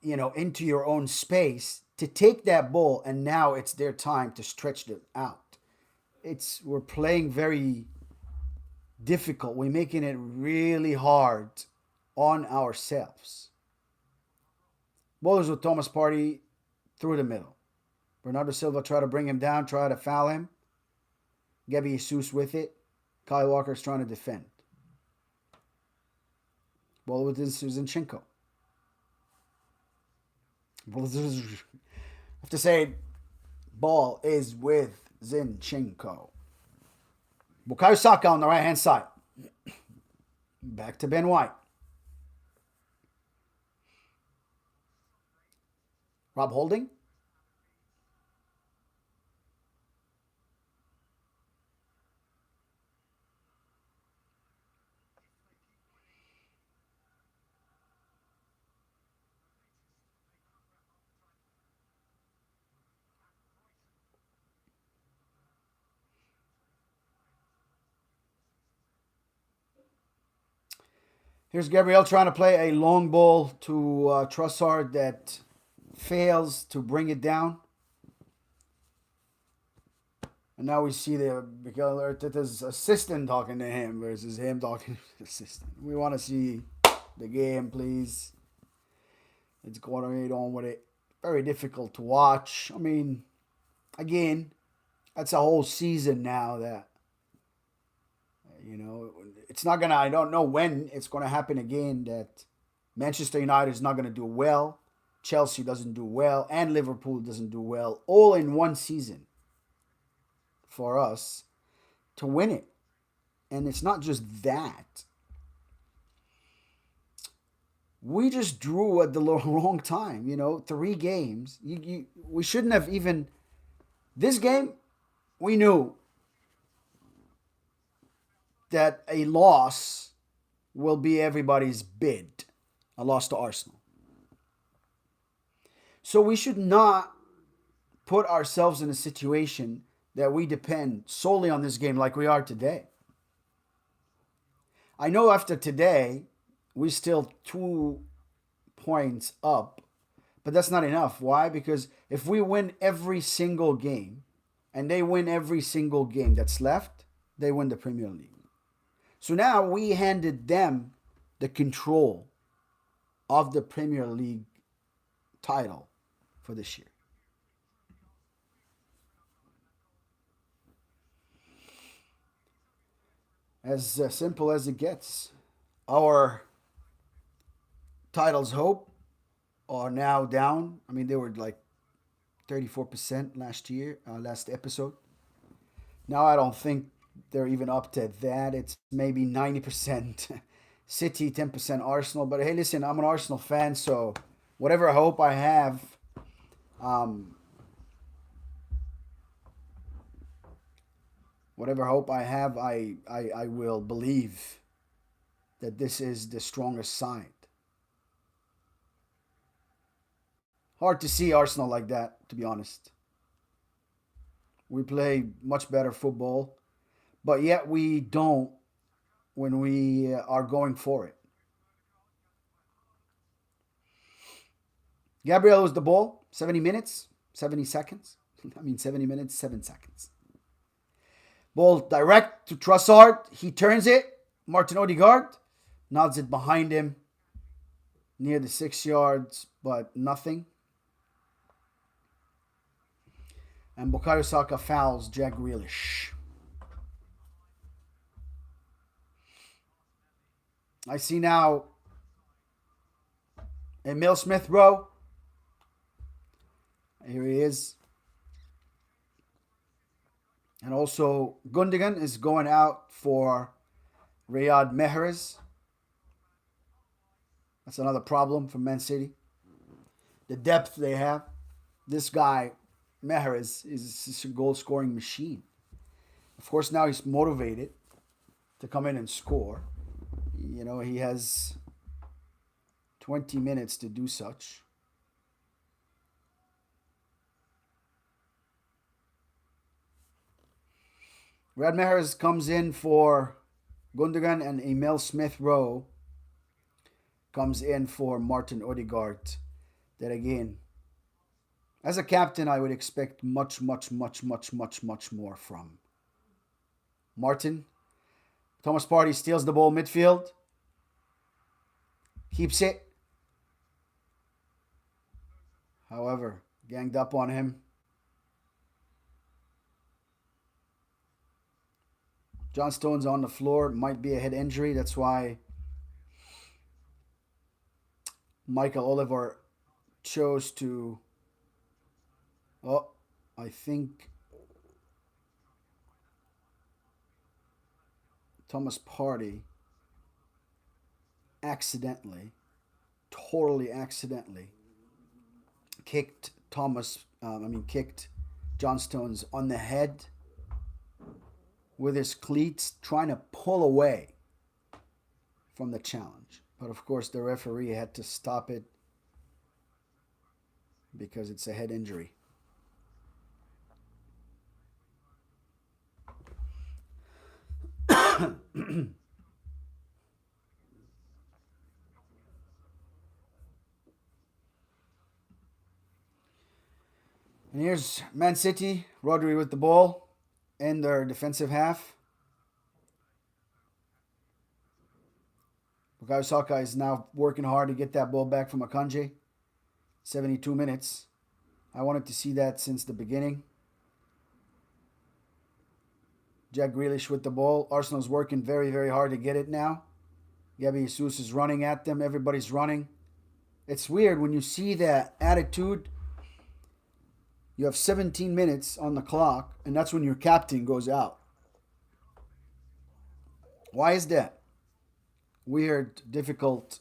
you know, into your own space to take that ball, and now it's their time to stretch it out. We're playing very difficult. We're making it really hard on ourselves. Bowlers with Thomas Partey through the middle. Bernardo Silva try to bring him down, try to foul him. Gabi Jesus with it. Kyle Walker's trying to defend. Ball with Zinchenko. I have to say, ball is with Zinchenko. Bukayo Saka on the right hand side. Back to Ben White. Rob Holding. Here's Gabriel trying to play a long ball to Trossard that fails to bring it down. And now we see the Mikel Arteta's assistant talking to him versus him talking to the assistant. We want to see the game, please. It's going on with it. Very difficult to watch. I mean, again, that's a whole season now that, you know, it's not going to, I don't know when it's going to happen again that Manchester United is not going to do well. Chelsea doesn't do well and Liverpool doesn't do well, all in one season for us to win it. And it's not just that. We just drew at the wrong time, 3 games. We shouldn't have even. This game, we knew that a loss will be everybody's bid. A loss to Arsenal. So we should not put ourselves in a situation that we depend solely on this game like we are today. I know after today, we're still 2 points up, but that's not enough. Why? Because if we win every single game and they win every single game that's left, they win the Premier League. So now we handed them the control of the Premier League title for this year. As simple as it gets. Our titles hope are now down. I mean, they were like 34% last episode. Now I don't think they're even up to that. It's maybe 90% City, 10% Arsenal. But hey, listen, I'm an Arsenal fan, so whatever hope I have, I will believe that this is the strongest side. Hard to see Arsenal like that, to be honest. We play much better football, but yet we don't when we are going for it. Gabriel was the ball, 70 minutes, 70 seconds. 70 minutes, 7 seconds. Ball direct to Trossard. He turns it. Martin Odegaard nods it behind him near the 6 yards, but nothing. And Bukayo Saka fouls Jack Grealish. I see now Emil Smith-Rowe. Here he is. And also Gundogan is going out for Riyad Mahrez. That's another problem for Man City. The depth they have. This guy, Mahrez, is a goal-scoring machine. Of course, now he's motivated to come in and score. He has 20 minutes to do such. Riyad Mahrez comes in for Gundogan, and Emil Smith-Rowe comes in for Martin Odegaard. That again, as a captain, I would expect much more from Martin. Thomas Partey steals the ball midfield. Keeps it. However, ganged up on him. John Stones on the floor. Might be a head injury. That's why Michael Oliver chose to... I think Thomas Partey totally accidentally, kicked John Stones on the head with his cleats, trying to pull away from the challenge. But of course, the referee had to stop it because it's a head injury. And here's Man City, Rodri with the ball in their defensive half. Bukayo Saka is now working hard to get that ball back from Akanji. 72 minutes. I wanted to see that since the beginning. Jack Grealish with the ball. Arsenal's working very, very hard to get it now. Gabby Jesus is running at them. Everybody's running. It's weird when you see that attitude. You have 17 minutes on the clock, and that's when your captain goes out. Why is that? Weird, difficult.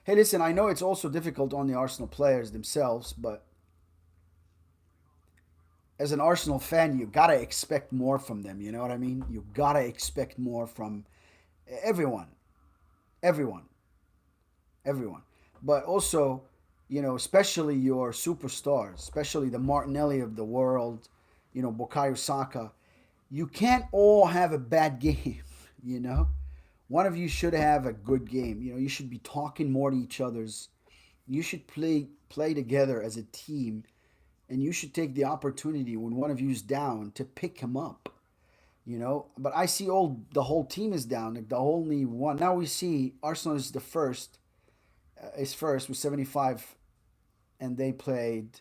Hey, listen, I know it's also difficult on the Arsenal players themselves, but as an Arsenal fan, you gotta expect more from them. You know what I mean? You gotta expect more from everyone, everyone, everyone. But also, especially your superstars, especially the Martinelli of the world, Bukayo Saka. You can't all have a bad game. You know, one of you should have a good game. You should be talking more to each other's. You should play together as a team, and you should take the opportunity when one of you's down to pick him up. But I see the whole team is down. Like the only one now we see Arsenal is the first, is first with 75, and they played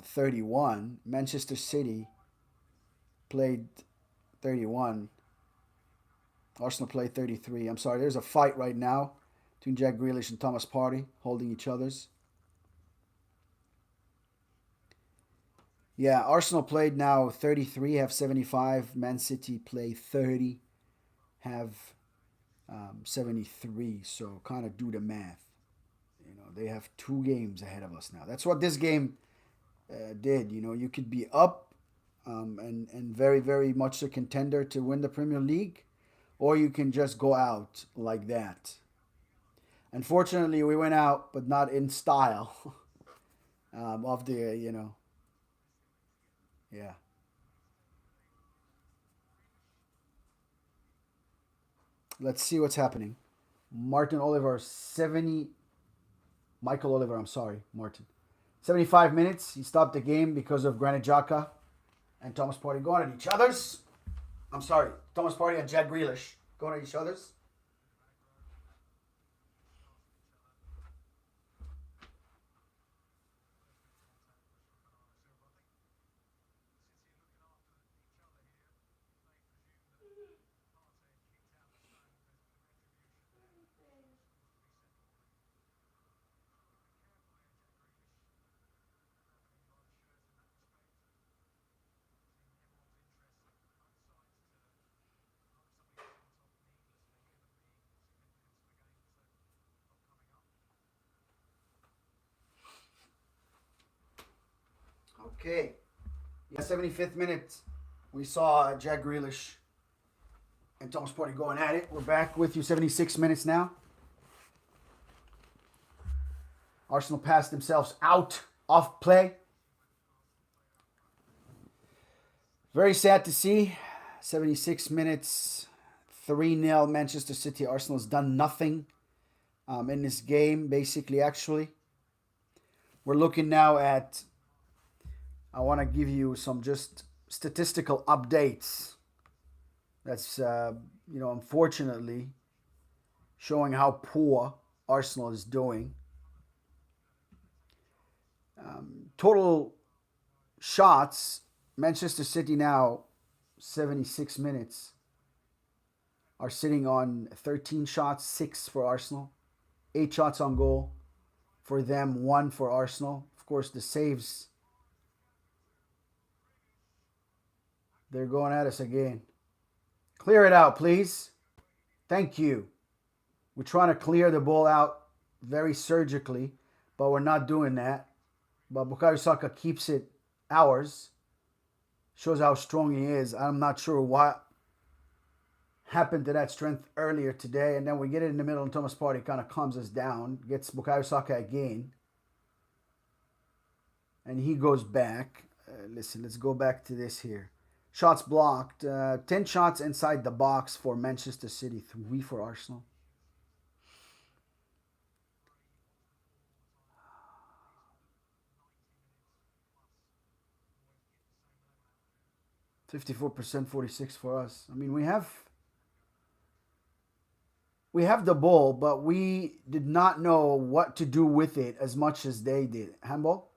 31. Manchester City played 31. Arsenal played 33. I'm sorry, there's a fight right now between Jack Grealish and Thomas Partey holding each other's. Yeah, Arsenal played now 33, have 75. Man City play 30, have 73. So kind of do the math. They have 2 games ahead of us now. That's what this game did. You could be up and very, very much a contender to win the Premier League, or you can just go out like that. Unfortunately, we went out, but not in style of yeah. Let's see what's happening. Martin Oliver, 70. Michael Oliver, I'm sorry, Martin. 75 minutes. He stopped the game because of Granit Xhaka and Thomas Partey going at each other's. I'm sorry, Thomas Partey and Jack Grealish going at each other's. Okay. Yeah, 75th minute. We saw Jack Grealish and Thomas Partey going at it. We're back with you 76 minutes now. Arsenal passed themselves out off play. Very sad to see. 76 minutes, 3-0 Manchester City. Arsenal's done nothing in this game, basically, actually. We're looking now at, I want to give you some just statistical updates. That's, unfortunately showing how poor Arsenal is doing. Total shots, Manchester City now, 76 minutes, are sitting on 13 shots, 6 for Arsenal, 8 shots on goal for them, 1 for Arsenal. Of course, the saves, they're going at us again. Clear it out, please. Thank you. We're trying to clear the ball out very surgically, but we're not doing that. But Bukayo Saka keeps it ours. Shows how strong he is. I'm not sure what happened to that strength earlier today. And then we get it in the middle, and Thomas Partey kind of calms us down. Gets Bukayo Saka again. And he goes back. Listen, let's go back to this here. Shots blocked. 10 shots inside the box for Manchester City. 3 for Arsenal. %54, 46 for us. I mean, we have the ball, but we did not know what to do with it as much as they did. Handball.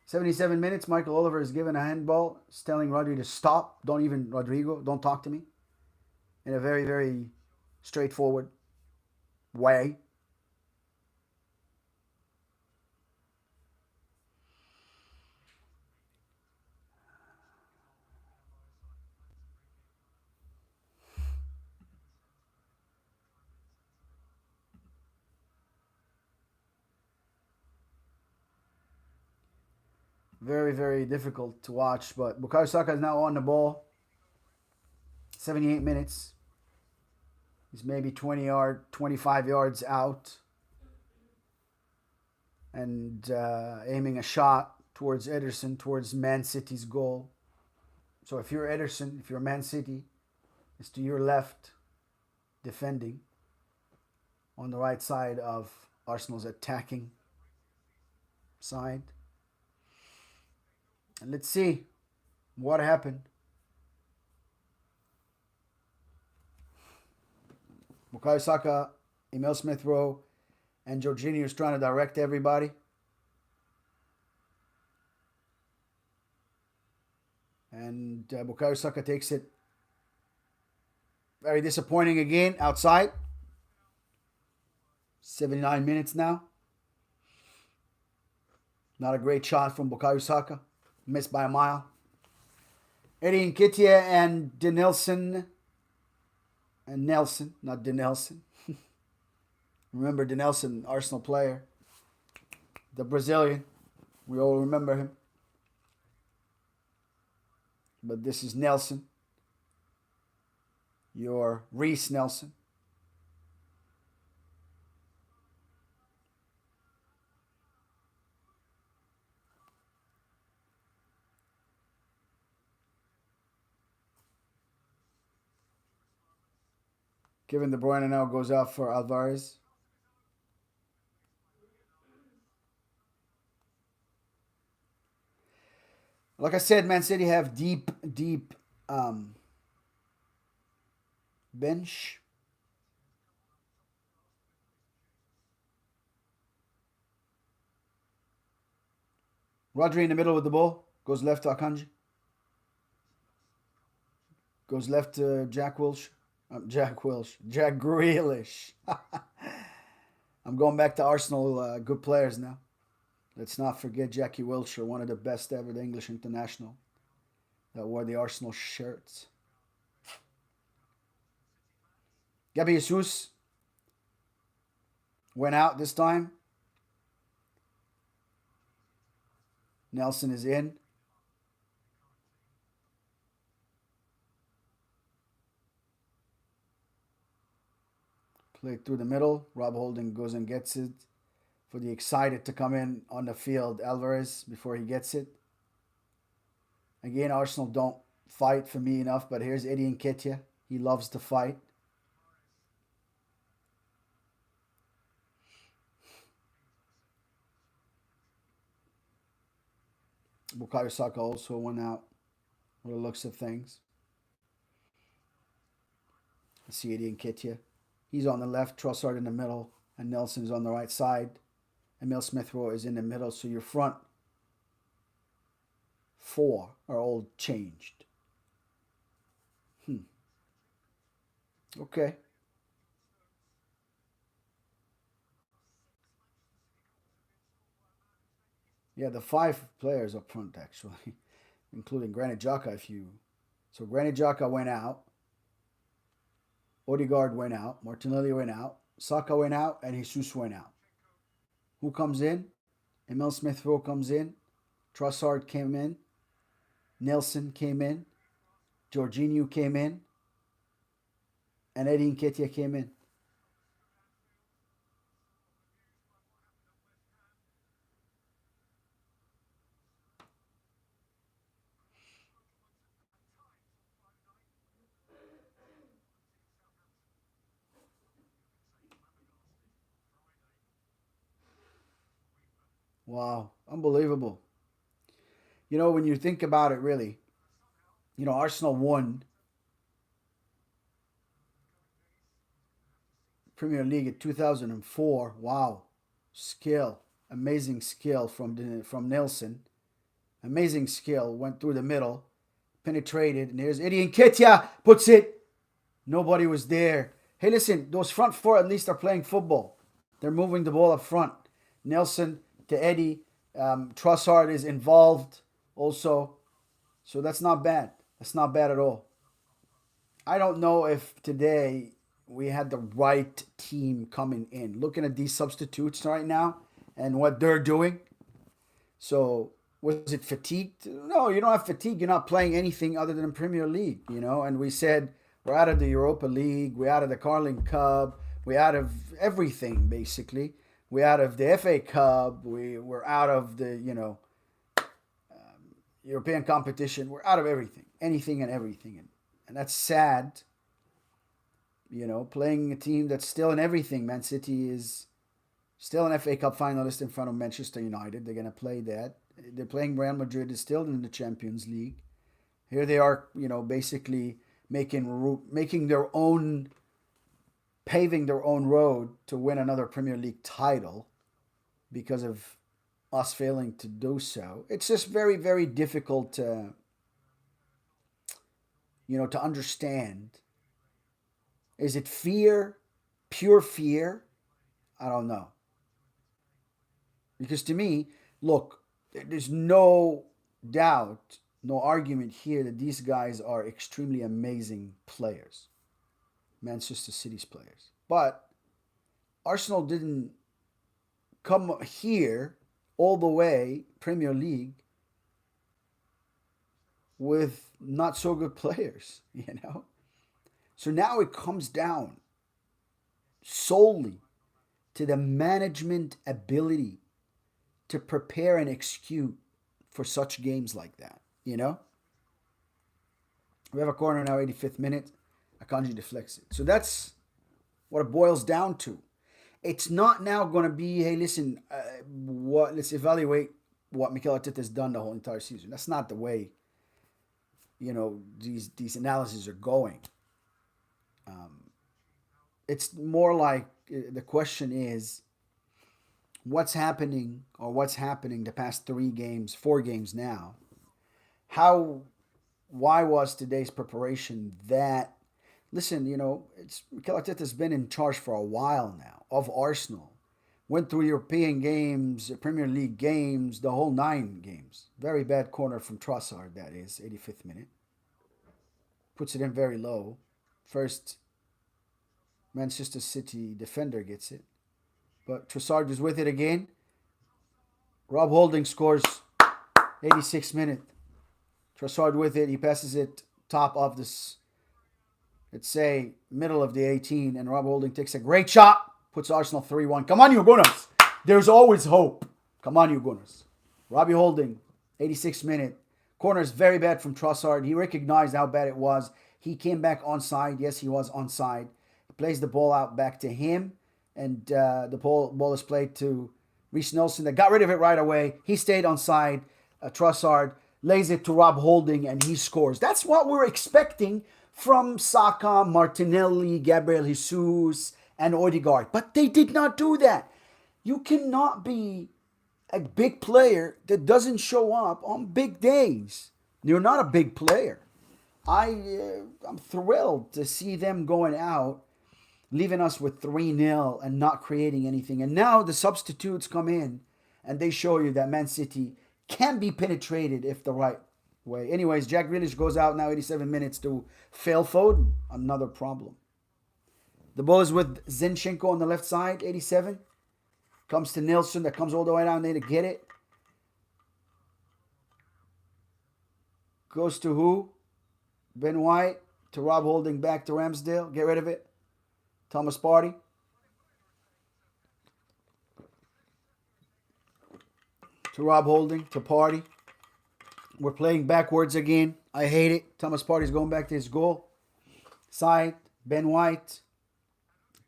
77 minutes. Michael Oliver is given a handball. He's telling Rodri to stop. Rodrigo, don't talk to me. In a very, very straightforward way. Very, very difficult to watch. But Bukayo Saka is now on the ball. 78 minutes. He's maybe 25 yards out. And aiming a shot towards Ederson, towards Man City's goal. So if you're Ederson, if you're Man City, it's to your left, defending, on the right side of Arsenal's attacking side. And let's see what happened. Bukayo Saka, Emil Smith-Rowe, and Jorginho is trying to direct everybody. And Bukayo Saka takes it. Very disappointing again outside. 79 minutes now. Not a great shot from Bukayo Saka. Missed by a mile. Eddie Nketiah and Denilson. And Nelson, not Denilson. Remember Denilson, Arsenal player. The Brazilian. We all remember him. But this is Nelson. Your Reese Nelson. Kevin De Bruyne now goes out for Alvarez. Like I said, Man City have deep bench. Rodri in the middle with the ball. Goes left to Akanji. Goes left to Jack Grealish. I'm going back to Arsenal good players now. Let's not forget Jackie Wilshere, one of the best ever, the English international that wore the Arsenal shirts. Gabi Jesus went out this time. Nelson is in. Played through the middle. Rob Holding goes and gets it. For the excited to come in on the field, Alvarez, before he gets it. Again, Arsenal don't fight for me enough, but here's Eddie Nketiah. He loves to fight. Bukayo Saka also went out with the looks of things. Let's see Eddie Nketiah. He's on the left, Trossard in the middle, and Nelson's on the right side. Emil Smith-Rowe is in the middle, so your front four are all changed. Okay. Yeah, the 5 players up front, actually, including Granit Xhaka, So Granit Xhaka went out. Odegaard went out. Martinelli went out. Saka went out, and Jesus went out. Who comes in? Emil Smith-Rowe comes in. Trossard came in. Nelson came in. Jorginho came in. And Eddie Nketiah came in. Wow, unbelievable. When you think about it, really, Arsenal won Premier League in 2004. Wow, skill, amazing skill from Nelson. Amazing skill, went through the middle, penetrated, and here's Eddie Nketiah, puts it. Nobody was there. Hey, listen, those front four at least are playing football. They're moving the ball up front. Nelson to Eddie. Trossard is involved also. So that's not bad. That's not bad at all. I don't know if today we had the right team coming in. Looking at these substitutes right now and what they're doing. So Was it fatigued? No, you don't have fatigue. You're not playing anything other than Premier League, you know. And we said we're out of the Europa League, we're out of the Carling Cup, we're out of everything basically. We're out of the FA Cup. We're out of the European competition. We're out of everything, anything and everything, and that's sad. You know, playing a team that's still in everything. Man City is still an FA Cup finalist in front of Manchester United. They're going to play that. They're playing Real Madrid is still in the Champions League. Here they are, basically making their own, paving their own road to win another Premier League title because of us failing to do so. It's just very, very difficult to understand. Is it fear, pure fear? I don't know. Because to me, look, there's no doubt, no argument here that these guys are extremely amazing players. Manchester City's players. But Arsenal didn't come here all the way, Premier League, with not so good players, So now it comes down solely to the management ability to prepare and execute for such games like that. We have a corner now, 85th minute. Akanji deflects it. So that's what it boils down to. It's not now going to be, hey, listen, let's evaluate what Mikel Arteta has done the whole entire season. That's not the way, these analyses are going. It's more like the question is, what's happening the past 4 games now? Why was today's preparation that? Listen, it's Mikel Arteta's been in charge for a while now of Arsenal. Went through European games, Premier League games, the whole 9 games. Very bad corner from Trossard, that is, 85th minute. Puts it in very low. First Manchester City defender gets it. But Trossard is with it again. Rob Holding scores 86th minute. Trossard with it. He passes it top of this, let's say, middle of the 18. And Rob Holding takes a great shot. Puts Arsenal 3-1. Come on, you Gunners. There's always hope. Come on, you Gunners. Robbie Holding, 86th minute. Corner is very bad from Trossard. He recognized how bad it was. He came back onside. Yes, he was onside. He plays the ball out back to him. And the ball is played to Reece Nelson. That got rid of it right away. He stayed onside. Trossard lays it to Rob Holding, and he scores. That's what we're expecting from Saka, Martinelli, Gabriel Jesus, and Odegaard. But they did not do that. You cannot be a big player that doesn't show up on big days. You're not a big player. I'm thrilled to see them going out, leaving us with 3-0 and not creating anything. And now the substitutes come in and they show you that Man City can be penetrated if the right way. Anyways, Jack Grealish goes out now 87 minutes to fail Foden. Another problem. The ball is with Zinchenko on the left side, 87. Comes to Nilsson, that comes all the way down there to get it. Goes to who? Ben White to Rob Holding, back to Ramsdale. Get rid of it. Thomas Partey. To Rob Holding, to Partey. We're playing backwards again. I hate it. Thomas Partey's going back to his goal. Side, Ben White.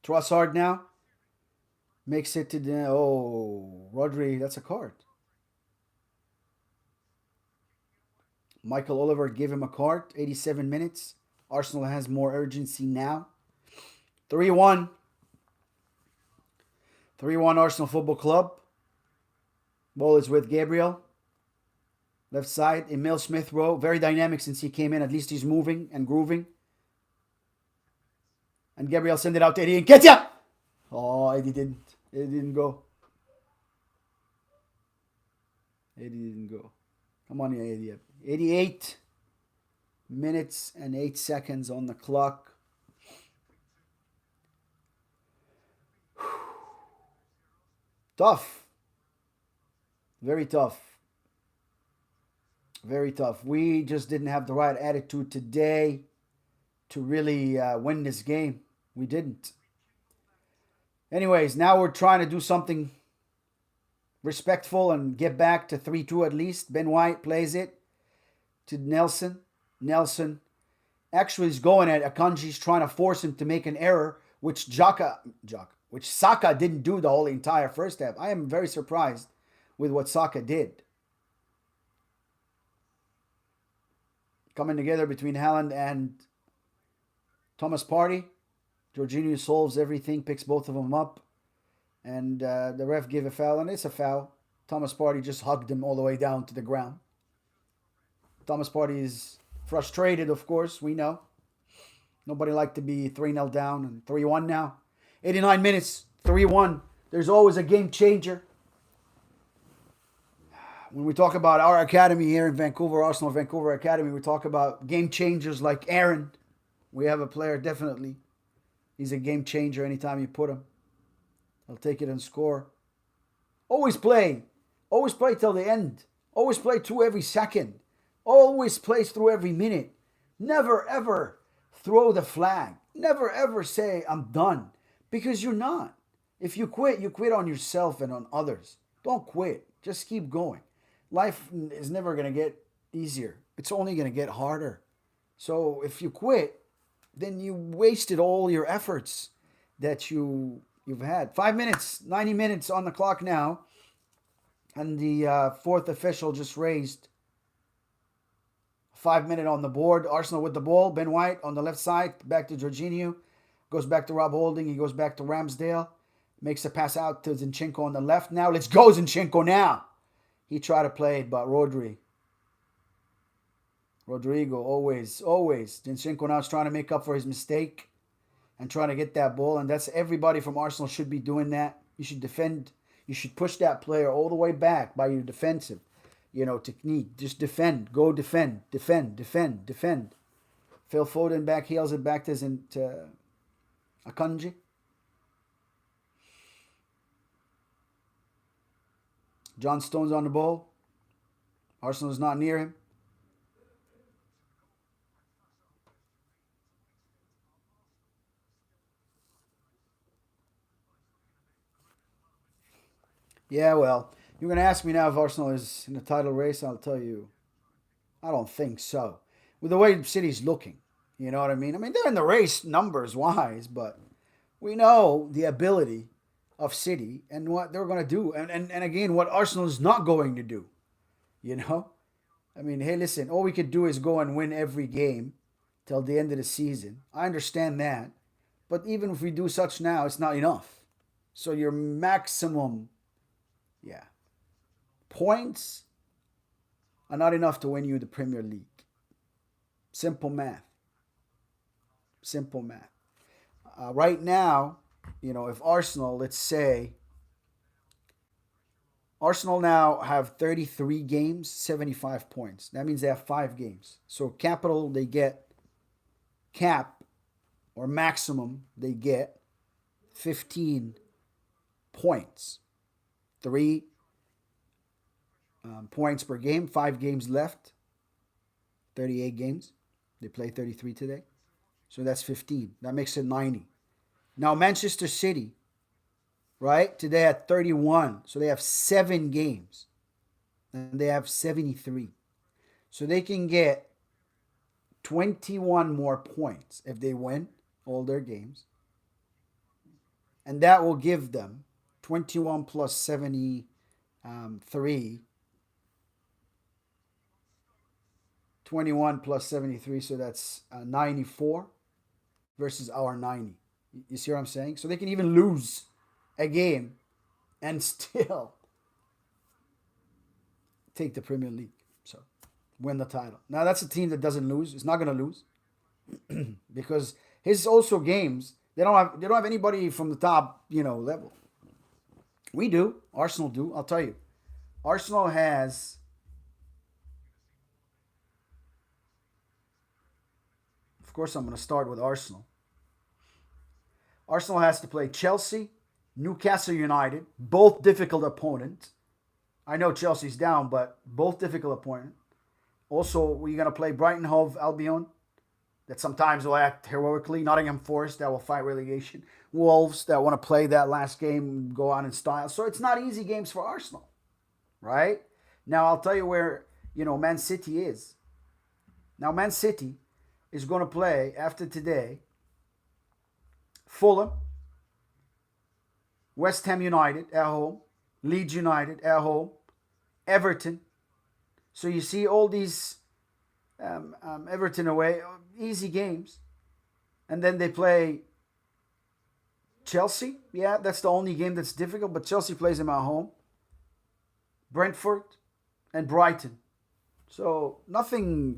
Trossard now. Makes it to the... Rodri, that's a card. Michael Oliver gave him a card. 87 minutes. Arsenal has more urgency now. 3-1. 3-1 Arsenal Football Club. Ball is with Gabriel. Left side, Emil Smith Rowe. Very dynamic since he came in. At least he's moving and grooving. And Gabriel send it out to Eddie Nketiah. Oh, Eddie didn't. Eddie didn't go. Eddie didn't go. Come on here, Eddie. 88 minutes and 8 seconds on the clock. Tough. Very tough. Very tough. We just didn't have the right attitude today to really win this game. We didn't. Anyways, now we're trying to do something respectful and get back to 3-2 at least. Ben White plays it to Nelson. Nelson actually is going at Akanji's trying to force him to make an error, which which Saka didn't do the whole entire first half. I am very surprised with what Saka did. Coming together between Haaland and Thomas Partey. Jorginho solves everything, picks both of them up. And the ref gave a foul, and it's a foul. Thomas Partey just hugged him all the way down to the ground. Thomas Partey is frustrated, of course, we know. Nobody liked to be 3-0 down and 3-1 now. 89 minutes, 3-1. There's always a game changer. When we talk about our academy here in Vancouver, Arsenal Vancouver Academy, we talk about game changers like Aaron. We have a player, definitely. He's a game changer anytime you put him. He'll take it and score. Always play. Always play till the end. Always play through every second. Always play through every minute. Never, ever throw the flag. Never, ever say, I'm done. Because you're not. If you quit on yourself and on others. Don't quit. Just keep going. Life is never going to get easier. It's only going to get harder. So if you quit, then you wasted all your efforts that you've had. 5 minutes, 90 minutes on the clock now. And the fourth official just raised 5 minute on the board. Arsenal with the ball. Ben White on the left side. Back to Jorginho. Goes back to Rob Holding. He goes back to Ramsdale. Makes a pass out to Zinchenko on the left. Now let's go, Zinchenko now. He tried to play it, but Rodrigo, always. Zinchenko now is trying to make up for his mistake and trying to get that ball. And that's everybody from Arsenal should be doing that. You should defend. You should push that player all the way back by your defensive, technique. Just defend. Go defend. Defend. Phil Foden back heels it back to Akanji. John Stones on the ball. Arsenal is not near him. Yeah, well, you're going to ask me now if Arsenal is in the title race. I'll tell you, I don't think so. With the way City's looking, you know what I mean? I mean, they're in the race numbers-wise, but we know the ability of City and what they're going to do. And again, what Arsenal is not going to do, I mean, hey, listen, all we could do is go and win every game till the end of the season. I understand that. But even if we do such now, it's not enough. So your maximum, points are not enough to win you the Premier League. Simple math. Right now, if Arsenal, let's say, Arsenal now have 33 games, 75 points. That means they have 5 games. So capital, they get cap, or maximum, they get 15 points. 3 points per game, 5 games left, 38 games. They play 33 today. So that's 15. That makes it 90. Now Manchester City, right? Today at 31. So they have 7 games. And they have 73. So they can get 21 more points if they win all their games. And that will give them 21 plus 73. 21 plus 73, so that's 94 versus our 90. You see what I'm saying? So they can even lose a game and still take the Premier League. So win the title. Now that's a team that doesn't lose. It's not going to lose because his also games, they don't have anybody from the top, level. We do. Arsenal do. I'll tell you. Arsenal has of course, I'm going to start with Arsenal. Arsenal has to play Chelsea, Newcastle United, both difficult opponents. I know Chelsea's down, but both difficult opponents. Also, we're going to play Brighton Hove Albion, that sometimes will act heroically. Nottingham Forest, that will fight relegation. Wolves, that want to play that last game, go on in style. So it's not easy games for Arsenal, right? Now, I'll tell you where, Man City is. Now, Man City is going to play, after today, Fulham, West Ham United at home, Leeds United at home, Everton. So you see all these Everton away, easy games. And then they play Chelsea. Yeah, that's the only game that's difficult, but Chelsea plays them at home. Brentford and Brighton. So nothing,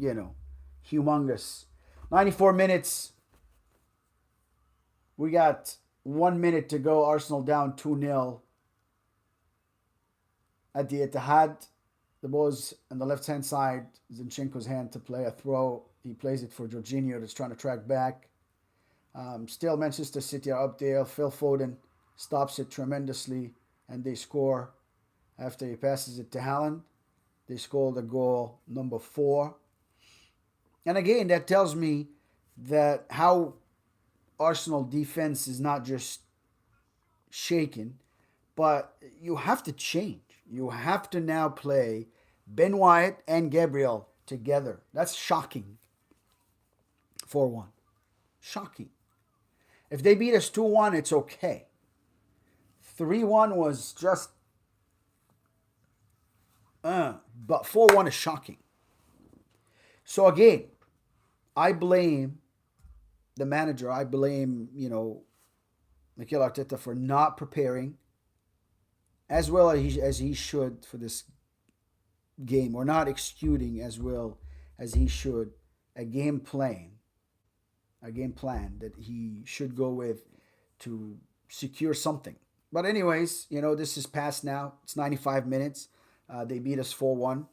humongous. 94 minutes. We got 1 minute to go. Arsenal down 2-0 at the Etihad. The ball is on the left-hand side. Zinchenko's hand to play a throw. He plays it for Jorginho that's trying to track back. Still, Manchester City are up there. Phil Foden stops it tremendously, and they score after he passes it to Haaland. They scored the goal number 4. And again, that tells me that how Arsenal defense is not just shaken, but you have to change. You have to now play Ben White and Gabriel together. That's shocking. 4-1. Shocking. If they beat us 2-1, it's okay. 3-1 was just... but 4-1 is shocking. So again, I blame the manager. I blame, Mikel Arteta for not preparing as well as he should for this game, or not executing as well as he should a game plan that he should go with to secure something. But anyways, this is past now. It's 95 minutes. They beat us 4-1.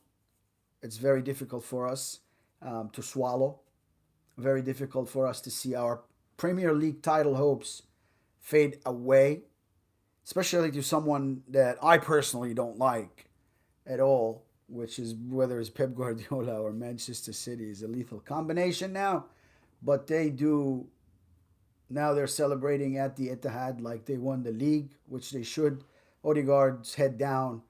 It's very difficult for us to swallow. Very difficult for us to see our Premier League title hopes fade away, especially to someone that I personally don't like at all, which is whether it's Pep Guardiola or Manchester City. Is a lethal combination now. But they do, now they're celebrating at the Etihad like they won the league, which they should. Odegaard's head down,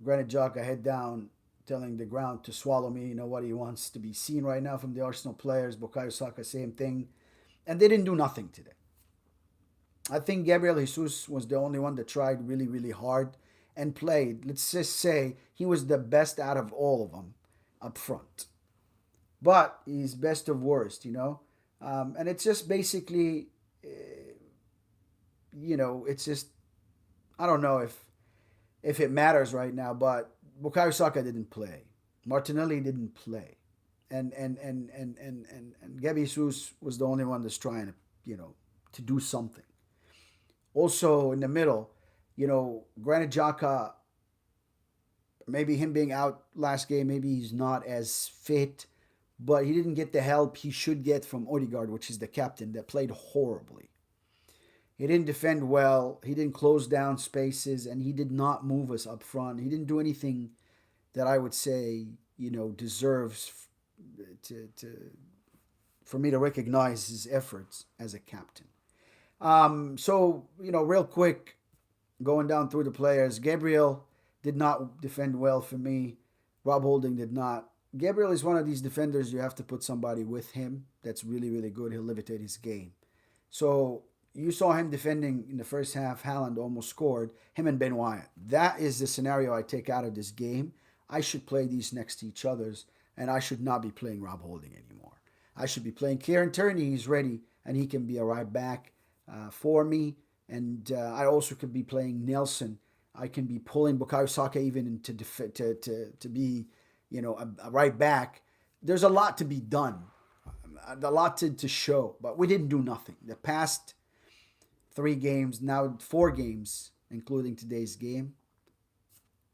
Granit Xhaka head down, telling the ground to swallow me. You know what he wants to be seen right now from the Arsenal players. Bukayo Saka, same thing. And they didn't do nothing today. I think Gabriel Jesus was the only one that tried really, really hard and played. Let's just say he was the best out of all of them up front. But he's best of worst, and it's just basically, it's just, I don't know if it matters right now, but Bukayo Saka didn't play. Martinelli didn't play. And Gabi Jesus was the only one that's trying to do something. Also in the middle, Granit Xhaka, maybe him being out last game, maybe he's not as fit, but he didn't get the help he should get from Odegaard, which is the captain, that played horribly. He didn't defend well, he didn't close down spaces, and he did not move us up front. He didn't do anything that I would say, deserves for me to recognize his efforts as a captain. So, real quick, going down through the players, Gabriel did not defend well for me. Rob Holding did not. Gabriel is one of these defenders you have to put somebody with him that's really, really good. He'll levitate his game. So you saw him defending in the first half. Haaland almost scored. Him and Ben White. That is the scenario I take out of this game. I should play these next to each other's, and I should not be playing Rob Holding anymore. I should be playing Kieran Tierney. He's ready, and he can be a right back for me. And I also could be playing Nelson. I can be pulling Bukayo Saka even into to be, a right back. There's a lot to be done, a lot to show, but we didn't do nothing. The past 3 games, now 4 games, including today's game,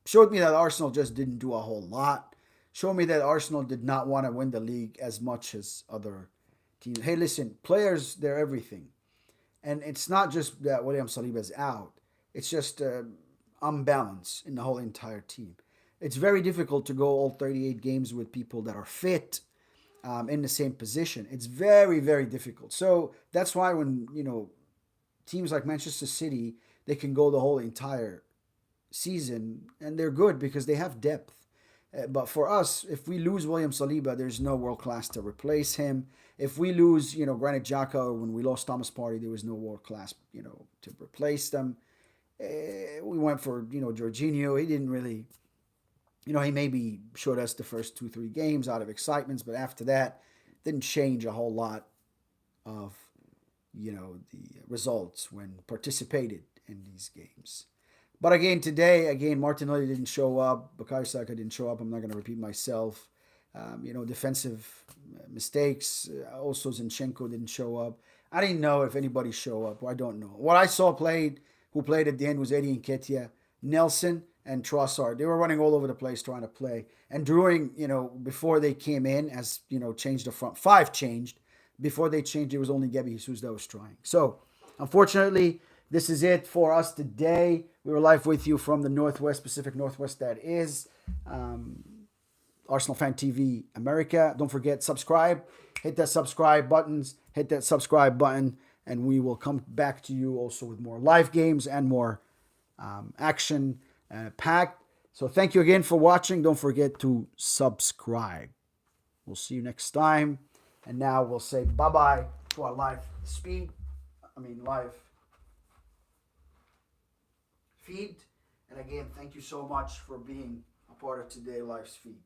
showed me that Arsenal just didn't do a whole lot. Showed me that Arsenal did not want to win the league as much as other teams. Hey, listen, players, they're everything. And it's not just that William Saliba's out. It's just unbalance in the whole entire team. it's very difficult to go all 38 games with people that are fit in the same position. It's very, very difficult. So that's why when, teams like Manchester City, they can go the whole entire season and they're good because they have depth. But for us, if we lose William Saliba, there's no world class to replace him. If we lose, Granit Xhaka, or when we lost Thomas Partey, there was no world class, to replace them. We went for, Jorginho. He didn't really, he maybe showed us the first 2, 3 games out of excitements, but after that, didn't change a whole lot of, the results when participated in these games. But again, today, Martinelli didn't show up. Bukayo Saka didn't show up. I'm not going to repeat myself. Defensive mistakes. Also, Zinchenko didn't show up. I didn't know if anybody showed up. I don't know. What I saw who played at the end was Eddie Nketiah, Nelson, and Trossard. They were running all over the place trying to play. And during, before they came in, changed the front. 5 changed. Before they changed, it was only Gabby Jesus that was trying. So, unfortunately, this is it for us today. We were live with you from the Northwest, Pacific Northwest, that is Arsenal FanTV America. Don't forget, subscribe. Hit that subscribe buttons. Hit that subscribe button. And we will come back to you also with more live games and more action packed. So thank you again for watching. Don't forget to subscribe. We'll see you next time. And now we'll say bye-bye to our live feed. And again, thank you so much for being a part of today's live feed.